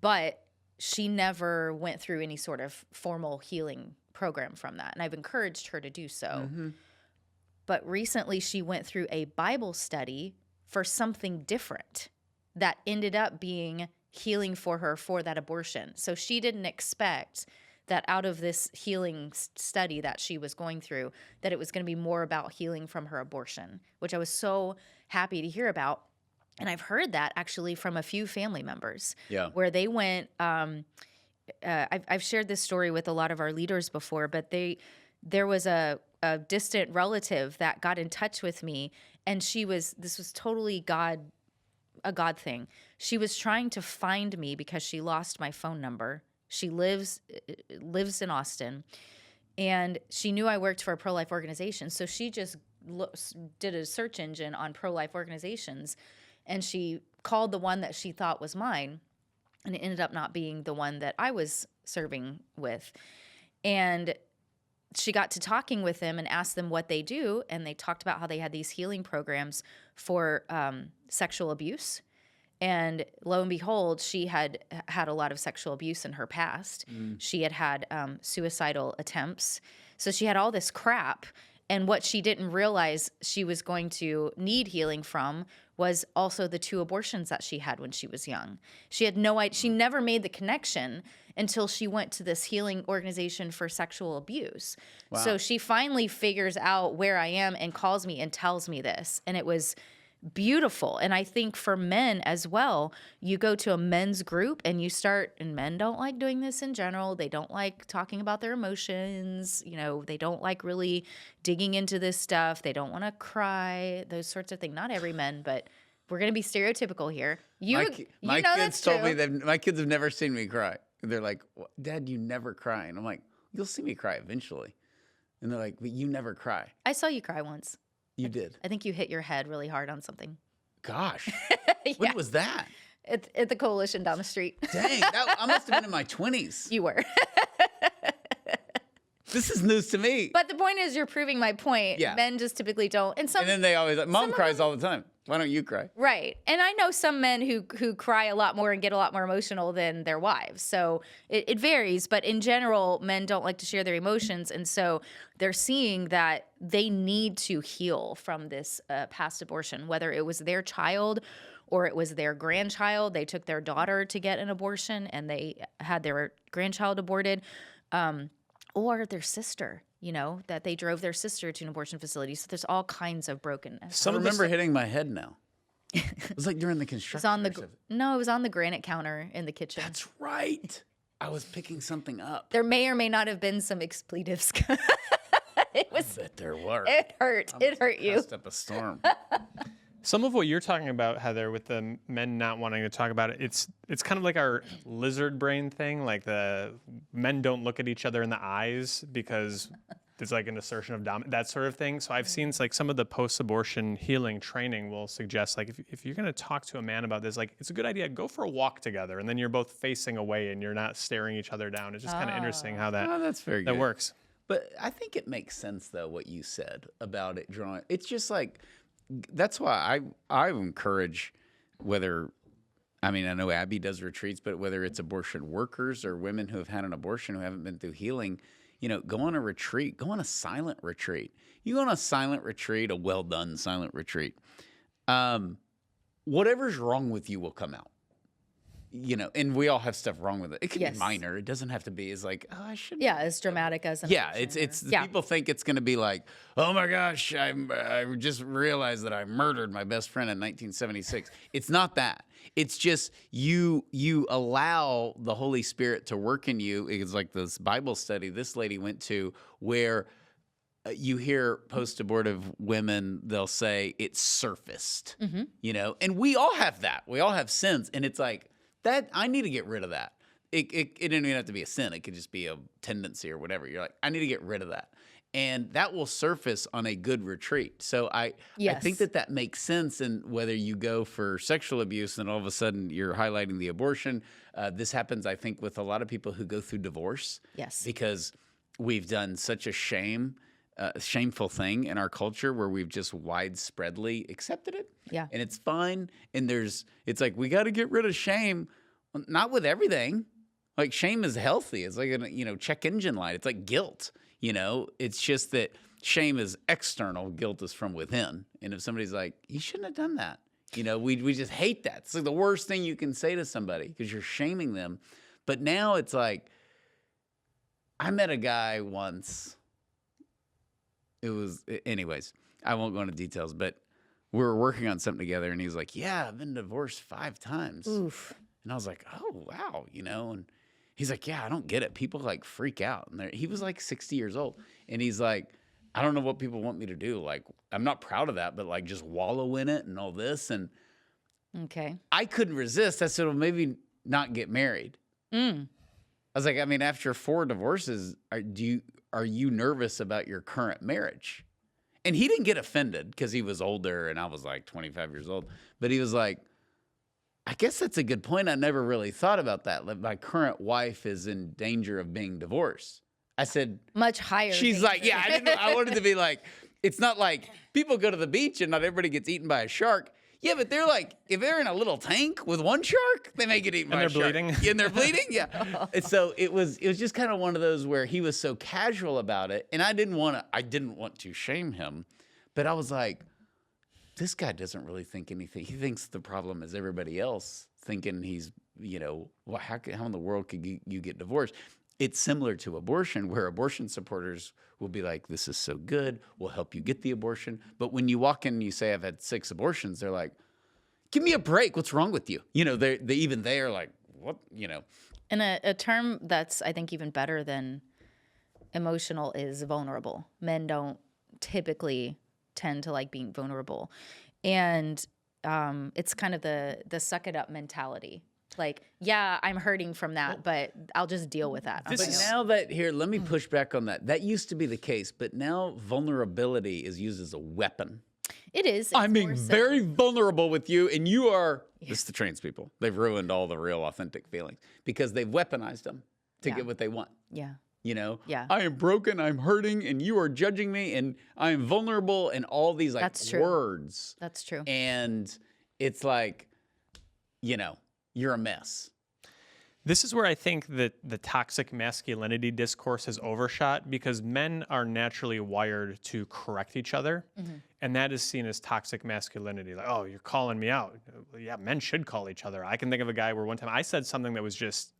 but she never went through any sort of formal healing program from that. And I've encouraged her to do so. Mm-hmm. But recently she went through a Bible study for something different that ended up being healing for her for that abortion. So she didn't expect that out of this healing study that she was going through, that it was going to be more about healing from her abortion, which I was so happy to hear about. And I've heard that actually from a few family members where they went, I've shared this story with a lot of our leaders before, but there was a distant relative that got in touch with me, and this was totally a God thing. She was trying to find me because she lost my phone number. She lives in Austin, and she knew I worked for a pro-life organization. So she just did a search engine on pro-life organizations, and she called the one that she thought was mine, and it ended up not being the one that I was serving with. And she got to talking with them and asked them what they do, and they talked about how they had these healing programs for sexual abuse. And lo and behold, she had a lot of sexual abuse in her past. She had suicidal attempts. So she had all this crap. And what she didn't realize she was going to need healing from was also the 2 abortions that she had when she was young. She had no idea. She never made the connection until she went to this healing organization for sexual abuse. Wow. So she finally figures out where I am and calls me and tells me this. And it was beautiful. And I think for men as well, you go to a men's group and and men don't like doing this in general. They don't like talking about their emotions. They don't like really digging into this stuff. They don't want to cry, those sorts of things. Not every man, but we're going to be stereotypical here. My kids told me that my kids have never seen me cry. They're like, Dad, you never cry. And I'm like, you'll see me cry eventually. And they're like, but you never cry. I saw you cry once. You did? I think you hit your head really hard on something. Gosh. When was that? At the Coalition down the street. Dang, I must have been in my 20s. You were. This is news to me. But the point is, you're proving my point. Yeah. Men just typically don't. And then they always Mom cries all the time. Why don't you cry? Right. And I know some men who cry a lot more and get a lot more emotional than their wives. So it varies. But in general, men don't like to share their emotions. And so they're seeing that they need to heal from this past abortion, whether it was their child or it was their grandchild. They took their daughter to get an abortion and they had their grandchild aborted. Or their sister. that they drove their sister to an abortion facility. So there's all kinds of brokenness. I remember hitting my head now. It was like during the construction. No, it was on the granite counter in the kitchen. That's right. I was picking something up. There may or may not have been some expletives. It was. I bet there were. It hurt. It hurt you. Up a storm. Some of what you're talking about, Heather, with the men not wanting to talk about it, it's kind of like our lizard brain thing. Like the men don't look at each other in the eyes because there's like an assertion of dominance, that sort of thing. So I've seen like some of the post-abortion healing training will suggest like if you're going to talk to a man about this, like it's a good idea, go for a walk together, and then you're both facing away and you're not staring each other down. It's just kind of interesting how that's very good. That works. But I think it makes sense though what you said about it drawing. It's just like. That's why I encourage I know Abby does retreats, but whether it's abortion workers or women who have had an abortion who haven't been through healing, go on a retreat, go on a silent retreat. You go on a silent retreat, a well done silent retreat. Whatever's wrong with you will come out. And we all have stuff wrong with it. It can be minor. It doesn't have to be as like, oh, I should. Yeah, as dramatic as an people think it's going to be like, oh my gosh, I just realized that I murdered my best friend in 1976. It's not that. It's just you allow the Holy Spirit to work in you. It's like this Bible study this lady went to where you hear post-abortive women, they'll say it's surfaced, and we all have that. We all have sins, and it's like, that I need to get rid of that. It didn't even have to be a sin. It could just be a tendency or whatever. You're like, I need to get rid of that. And that will surface on a good retreat. So I think that makes sense. And whether you go for sexual abuse and all of a sudden you're highlighting the abortion, this happens, I think, with a lot of people who go through divorce. Yes. Because we've done such a shameful thing in our culture where we've just widespreadly accepted it. Yeah. And it's fine. And it's like, we got to get rid of shame. Not with everything. Like shame is healthy. It's like a, check engine light. It's like guilt, it's just that shame is external. Guilt is from within. And if somebody's like, you shouldn't have done that. We just hate that. It's like the worst thing you can say to somebody because you're shaming them. But now it's like, I met a guy once. Anyways, I won't go into details, but we were working on something together and he's like, yeah, I've been divorced 5 times. Oof. And I was like, oh, wow, and he's like, yeah, I don't get it. People like freak out. And he was like 60 years old. And he's like, I don't know what people want me to do. Like, I'm not proud of that, but like just wallow in it and all this. And I couldn't resist. I said, well, maybe not get married. I was like, after 4 divorces, are you nervous about your current marriage? And he didn't get offended because he was older and I was like 25 years old. But he was like, I guess that's a good point. I never really thought about that. Like my current wife is in danger of being divorced. I said, much higher. She's like, yeah, I wanted to be like, it's not like people go to the beach and not everybody gets eaten by a shark. Yeah, but they're like, if they're in a little tank with one shark, they may get eaten by a shark. Bleeding. And they're bleeding. Yeah. And so it was just kind of one of those where he was so casual about it. And I didn't want to shame him, but I was like, this guy doesn't really think anything. He thinks the problem is everybody else thinking he's, how in the world could you get divorced? It's similar to abortion, where abortion supporters will be like, this is so good, we'll help you get the abortion. But when you walk in and you say, I've had 6 abortions, they're like, give me a break. What's wrong with you? They are like, what, And a term that's, I think, even better than emotional is vulnerable. Men don't typically tend to like being vulnerable. And it's kind of the suck it up mentality. Like, yeah, I'm hurting from that, but I'll just deal with that. Let me push back on that. That used to be the case, but now vulnerability is used as a weapon. It is. I'm being very vulnerable with you, and you are. Yeah. This is the trans people. They've ruined all the real, authentic feelings because they've weaponized them to get what they want. Yeah. Yeah. I am broken, I'm hurting, and you are judging me, and I am vulnerable, and all these like words. That's true. And it's like, you're a mess. This is where I think that the toxic masculinity discourse has overshot because men are naturally wired to correct each other. Mm-hmm. And that is seen as toxic masculinity. Like, oh, you're calling me out. Yeah, men should call each other. I can think of a guy where one time I said something that was just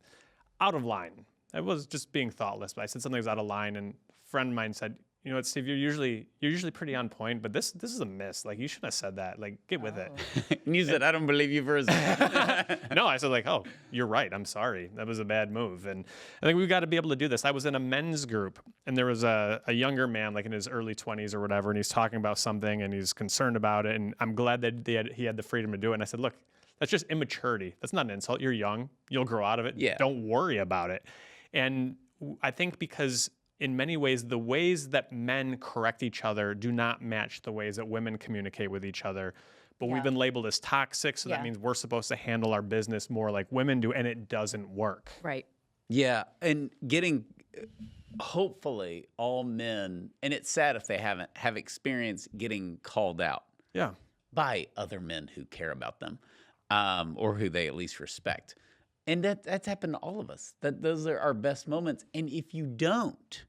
out of line. I was just being thoughtless, but I said something that was out of line and friend of mine said, you know what, Steve, you're usually pretty on point, but this is a miss. Like, you shouldn't have said that. Like, get with it. And you said, I don't believe you for a second. No, I said like, oh, you're right. I'm sorry. That was a bad move. And I think we've got to be able to do this. I was in a men's group, and there was a younger man, like in his early 20s or whatever, and he's talking about something, and he's concerned about it. And I'm glad that he had the freedom to do it. And I said, look, that's just immaturity. That's not an insult. You're young. You'll grow out of it. Yeah. Don't worry about it. And I think because in many ways, the ways that men correct each other do not match the ways that women communicate with each other. But we've been labeled as toxic, so that means we're supposed to handle our business more like women do, and it doesn't work. Right. Yeah, and hopefully all men, and it's sad if they have experienced getting called out by other men who care about them, or who they at least respect. And that's happened to all of us. Those are our best moments. And if you don't,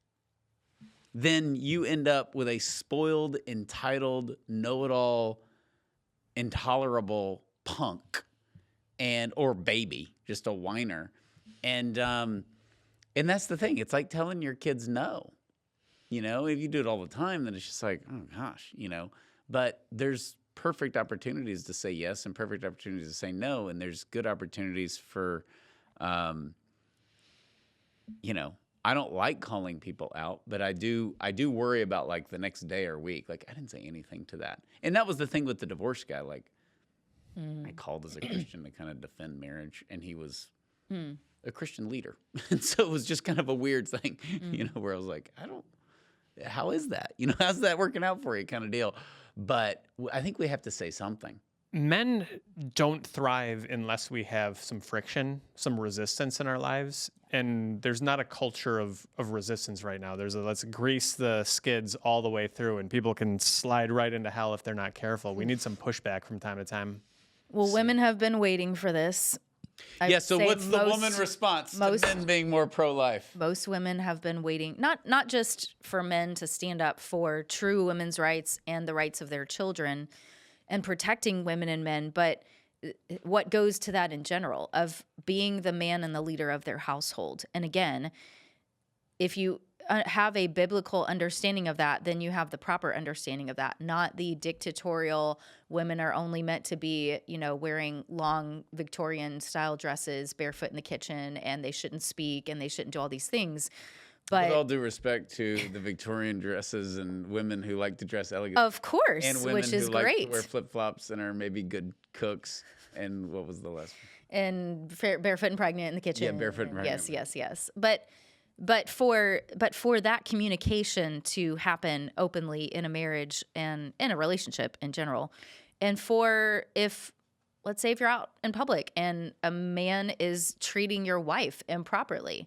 then you end up with a spoiled, entitled, know-it-all, intolerable punk or baby, just a whiner. And that's the thing. It's like telling your kids no. You know, if you do it all the time, then it's just like, oh gosh, you know. But there's perfect opportunities to say yes and perfect opportunities to say no, and there's good opportunities for, you know, I don't like calling people out, but I do worry about like the next day or week. Like, I didn't say anything to that. And that was the thing with the divorce guy. Like, I called as a Christian to kind of defend marriage, and he was a Christian leader. And so it was just kind of a weird thing, you know, where I was like, how is that? You know, how's that working out for you kind of deal? But I think we have to say something. Men don't thrive unless we have some friction, some resistance in our lives. And there's not a culture of resistance right now. Let's grease the skids all the way through, and people can slide right into hell if they're not careful. We need some pushback from time to time. Well, women have been waiting for this. So what's the woman response to men being more pro-life? Most women have been waiting, not just for men to stand up for true women's rights and the rights of their children and protecting women and men, but what goes to that in general of being the man and the leader of their household. And again, if you have a biblical understanding of that, then you have the proper understanding of that, not the dictatorial women are only meant to be, you know, wearing long Victorian style dresses, barefoot in the kitchen, and they shouldn't speak and they shouldn't do all these things. But with all due respect to the Victorian dresses and women who like to dress elegantly. Of course, and women which is who great. Like to wear flip-flops and are maybe good cooks. And what was the last one? And barefoot and pregnant in the kitchen. Yeah, barefoot and pregnant. Yes. But for that communication to happen openly in a marriage and in a relationship in general, and let's say if you're out in public and a man is treating your wife improperly,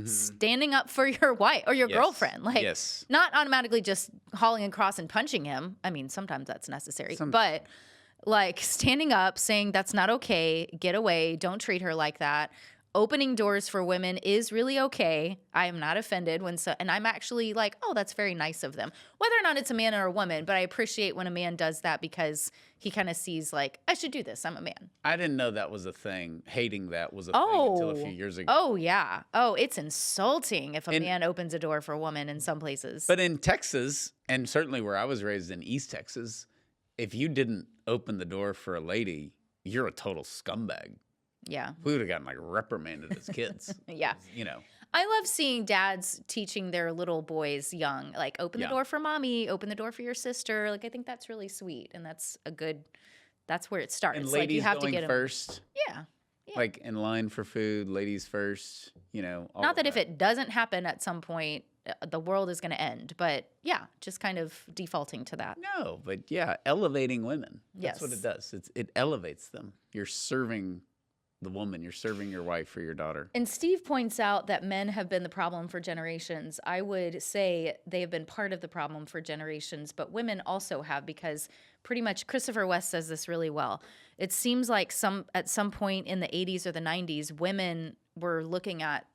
standing up for your wife or your girlfriend, like not automatically just hauling across and punching him. I mean, sometimes that's necessary, but like standing up, saying that's not okay, get away, don't treat her like that. Opening doors for women is really okay. I am not offended and I'm actually like, oh, that's very nice of them. Whether or not it's a man or a woman, but I appreciate when a man does that because he kind of sees like, I should do this. I'm a man. I didn't know that was a thing. Hating that was a thing until a few years ago. Oh, yeah. Oh, it's insulting if a man opens a door for a woman in some places. But in Texas, and certainly where I was raised in East Texas, if you didn't open the door for a lady, you're a total scumbag. Yeah. We would have gotten like reprimanded as kids. Yeah. You know. I love seeing dads teaching their little boys young, like open the door for mommy, open the door for your sister. Like I think that's really sweet, and that's where it starts. And like ladies you have going to get first. Yeah. Like in line for food, ladies first. You know. Not that if it doesn't happen at some point, the world is going to end. But yeah, just kind of defaulting to that. No, but yeah, elevating women. That's Yes. what it does. It elevates them. You're serving the woman, you're serving your wife or your daughter. And Steve points out that men have been the problem for generations. I would say they have been part of the problem for generations, but women also have, because pretty much Christopher West says this really well. It seems like at some point in the 80s or the 90s, women were looking at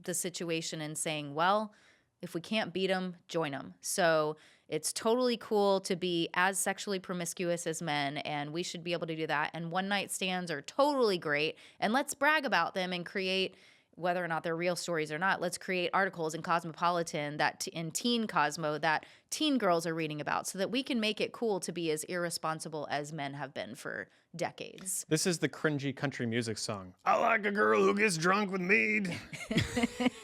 the situation and saying, well, if we can't beat them, join them. So it's totally cool to be as sexually promiscuous as men, and we should be able to do that. And one-night stands are totally great, and let's brag about them and create whether or not they're real stories or not. Let's create articles in Cosmopolitan in Teen Cosmo that teen girls are reading about so that we can make it cool to be as irresponsible as men have been for decades. This is the cringy country music song. I like a girl who gets drunk with mead.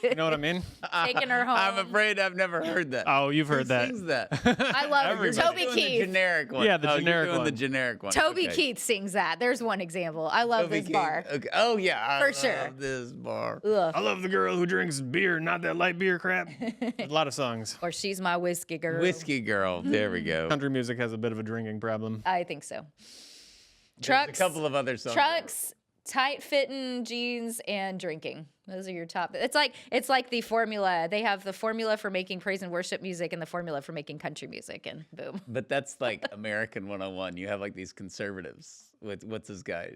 You know what I mean? Taking her home. I'm afraid I've never heard that. Oh, you've heard Who that. sings that? I love Everybody. Toby Doing Keith. the generic one. Yeah, the generic you're doing one. the generic one. Toby Okay. Keith sings that. There's one example. I love Toby this Keith. bar. Okay. Oh yeah, I For love sure. this bar. I love the girl who drinks beer, not that light beer crap. A lot of songs. Or she's my whiskey girl. Whiskey girl. There we go. Country music has a bit of a drinking problem. I think so. There's Trucks. a couple of other songs. Trucks, tight fitting jeans, and drinking. Those are your top. It's like the formula. They have the formula for making praise and worship music and the formula for making country music, and boom. But that's like American 101. You have like these conservatives. What's this guy?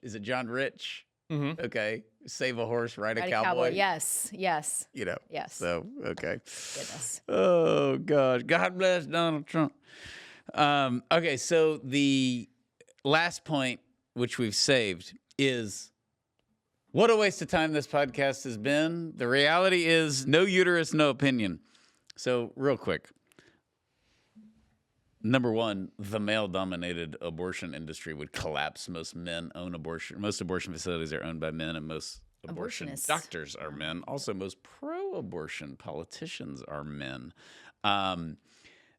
Is it John Rich? Mm-hmm. Okay. Save a horse, ride a Ride cowboy. Yes. You know. Yes. So, okay. Goodness. Oh, gosh. God bless Donald Trump. Okay, so the last point, which we've saved, is what a waste of time this podcast has been. The reality is no uterus, no opinion. So, real quick. Number one, the male-dominated abortion industry would collapse. Most abortion facilities are owned by men, and most abortion Abortionists. doctors are men. Also, most pro-abortion politicians are men.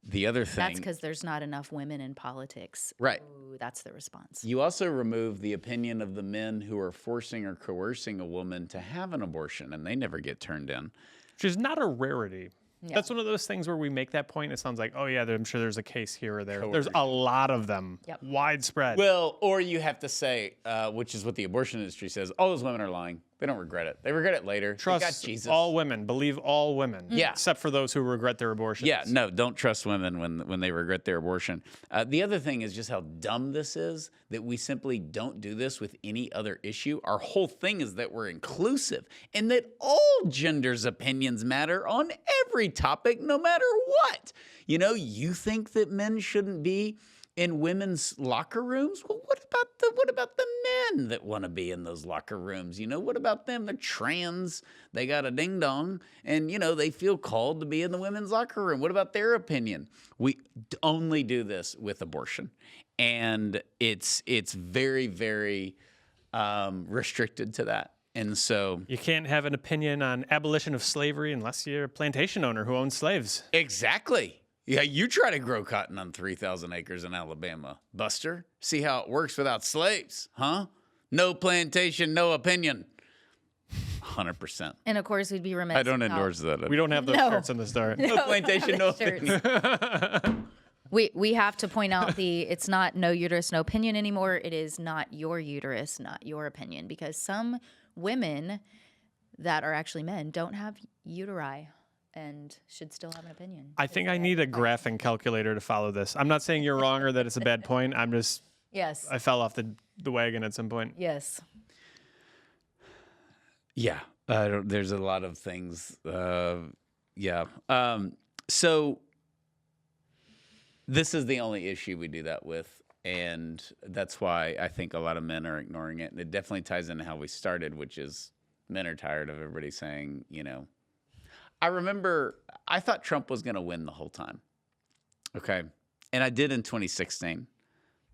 The other thing, That's because there's not enough women in politics. right? Ooh, that's the response. You also remove the opinion of the men who are forcing or coercing a woman to have an abortion, and they never get turned in. Which is not a rarity. Yeah. That's one of those things where we make that point. It sounds like, oh yeah, I'm sure there's a case here or there. There's a lot of them. Yep. Widespread. Well, or you have to say, which is what the abortion industry says, all those women are lying. They don't regret it. They regret it later. They got Trust Jesus. all women. Believe all women. Yeah. Except for those who regret their abortions. Yeah, no, don't trust women when they regret their abortion. The other thing is just how dumb this is, that we simply don't do this with any other issue. Our whole thing is that we're inclusive and that all genders' opinions matter on every topic, no matter what. You know, you think that men shouldn't be in women's locker rooms? Well, what about the men that want to be in those locker rooms? You know, what about them? They're trans. They got a ding dong, and you know they feel called to be in the women's locker room. What about their opinion? We only do this with abortion, and it's very, very restricted to that. And so You can't have an opinion on abolition of slavery unless you're a plantation owner who owns slaves. exactly. Yeah, you try to grow cotton on 3,000 acres in Alabama, Buster. See how it works without slaves, huh? No plantation, no opinion. 100%. And of course, we'd be remiss. I don't without- endorse that. We don't have those No. shirts in the store. No plantation, no shirts. opinion. We have to point out it's not no uterus, no opinion anymore. It is not your uterus, not your opinion, because some women that are actually men don't have uteri and should still have an opinion. I think I need a graphing calculator to follow this. I'm not saying you're wrong or that it's a bad point. Yes. I fell off the wagon at some point. Yes. Yeah, there's a lot of things. Yeah. So this is the only issue we do that with, and that's why I think a lot of men are ignoring it. And it definitely ties into how we started, which is men are tired of everybody saying, you know. I remember I thought Trump was going to win the whole time. Okay. And I did in 2016.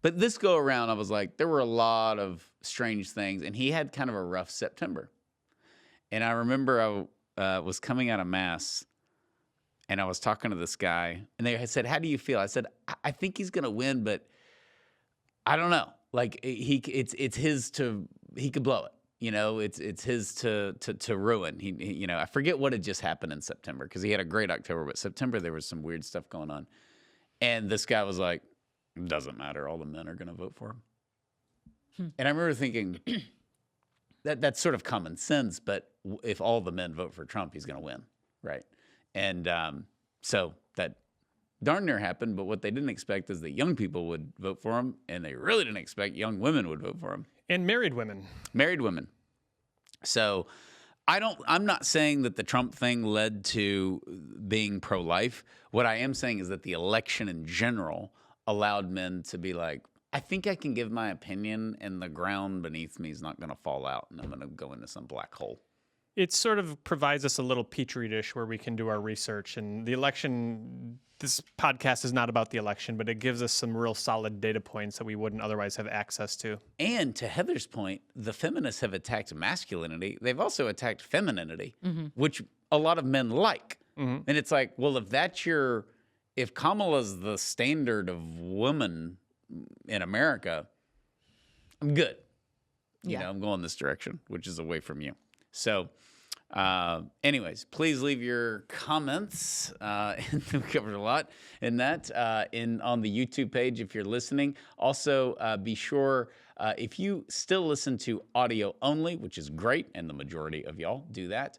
But this go around, I was like, there were a lot of strange things. And he had kind of a rough September. And I remember I was coming out of Mass and I was talking to this guy. And they had said, how do you feel? I said, I think he's going to win, but I don't know. Like it's his to, he could blow it. You know, it's his to ruin. He you know, I forget what had just happened in September because he had a great October, but September there was some weird stuff going on. And this guy was like, it doesn't matter. All the men are going to vote for him. And I remember thinking that's sort of common sense, but if all the men vote for Trump, he's going to win, right? And so that darn near happened, but what they didn't expect is that young people would vote for him, and they really didn't expect young women would vote for him. And married women. Married women. So I'm not saying that the Trump thing led to being pro-life. What I am saying is that the election in general allowed men to be like, I think I can give my opinion and the ground beneath me is not going to fall out and I'm going to go into some black hole. It sort of provides us a little petri dish where we can do our research. And the election, this podcast is not about the election, but it gives us some real solid data points that we wouldn't otherwise have access to. And to Heather's point, the feminists have attacked masculinity. They've also attacked femininity, which a lot of men like. And it's like, well, if Kamala's the standard of woman in America, I'm good. You know, I'm going this direction, which is away from you. So, anyways, please leave your comments. And we covered a lot in that on the YouTube page if you're listening. Also, be sure if you still listen to audio only, which is great, and the majority of y'all do that.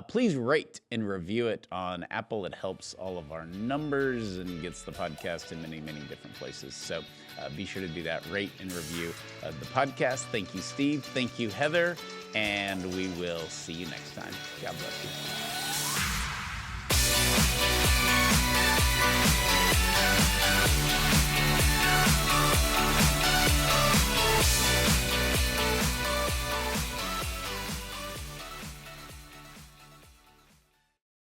Please rate and review it on Apple. It helps all of our numbers and gets the podcast in many, many different places. So be sure to do that. Rate and review the podcast. Thank you, Steve. Thank you, Heather. And we will see you next time. God bless you.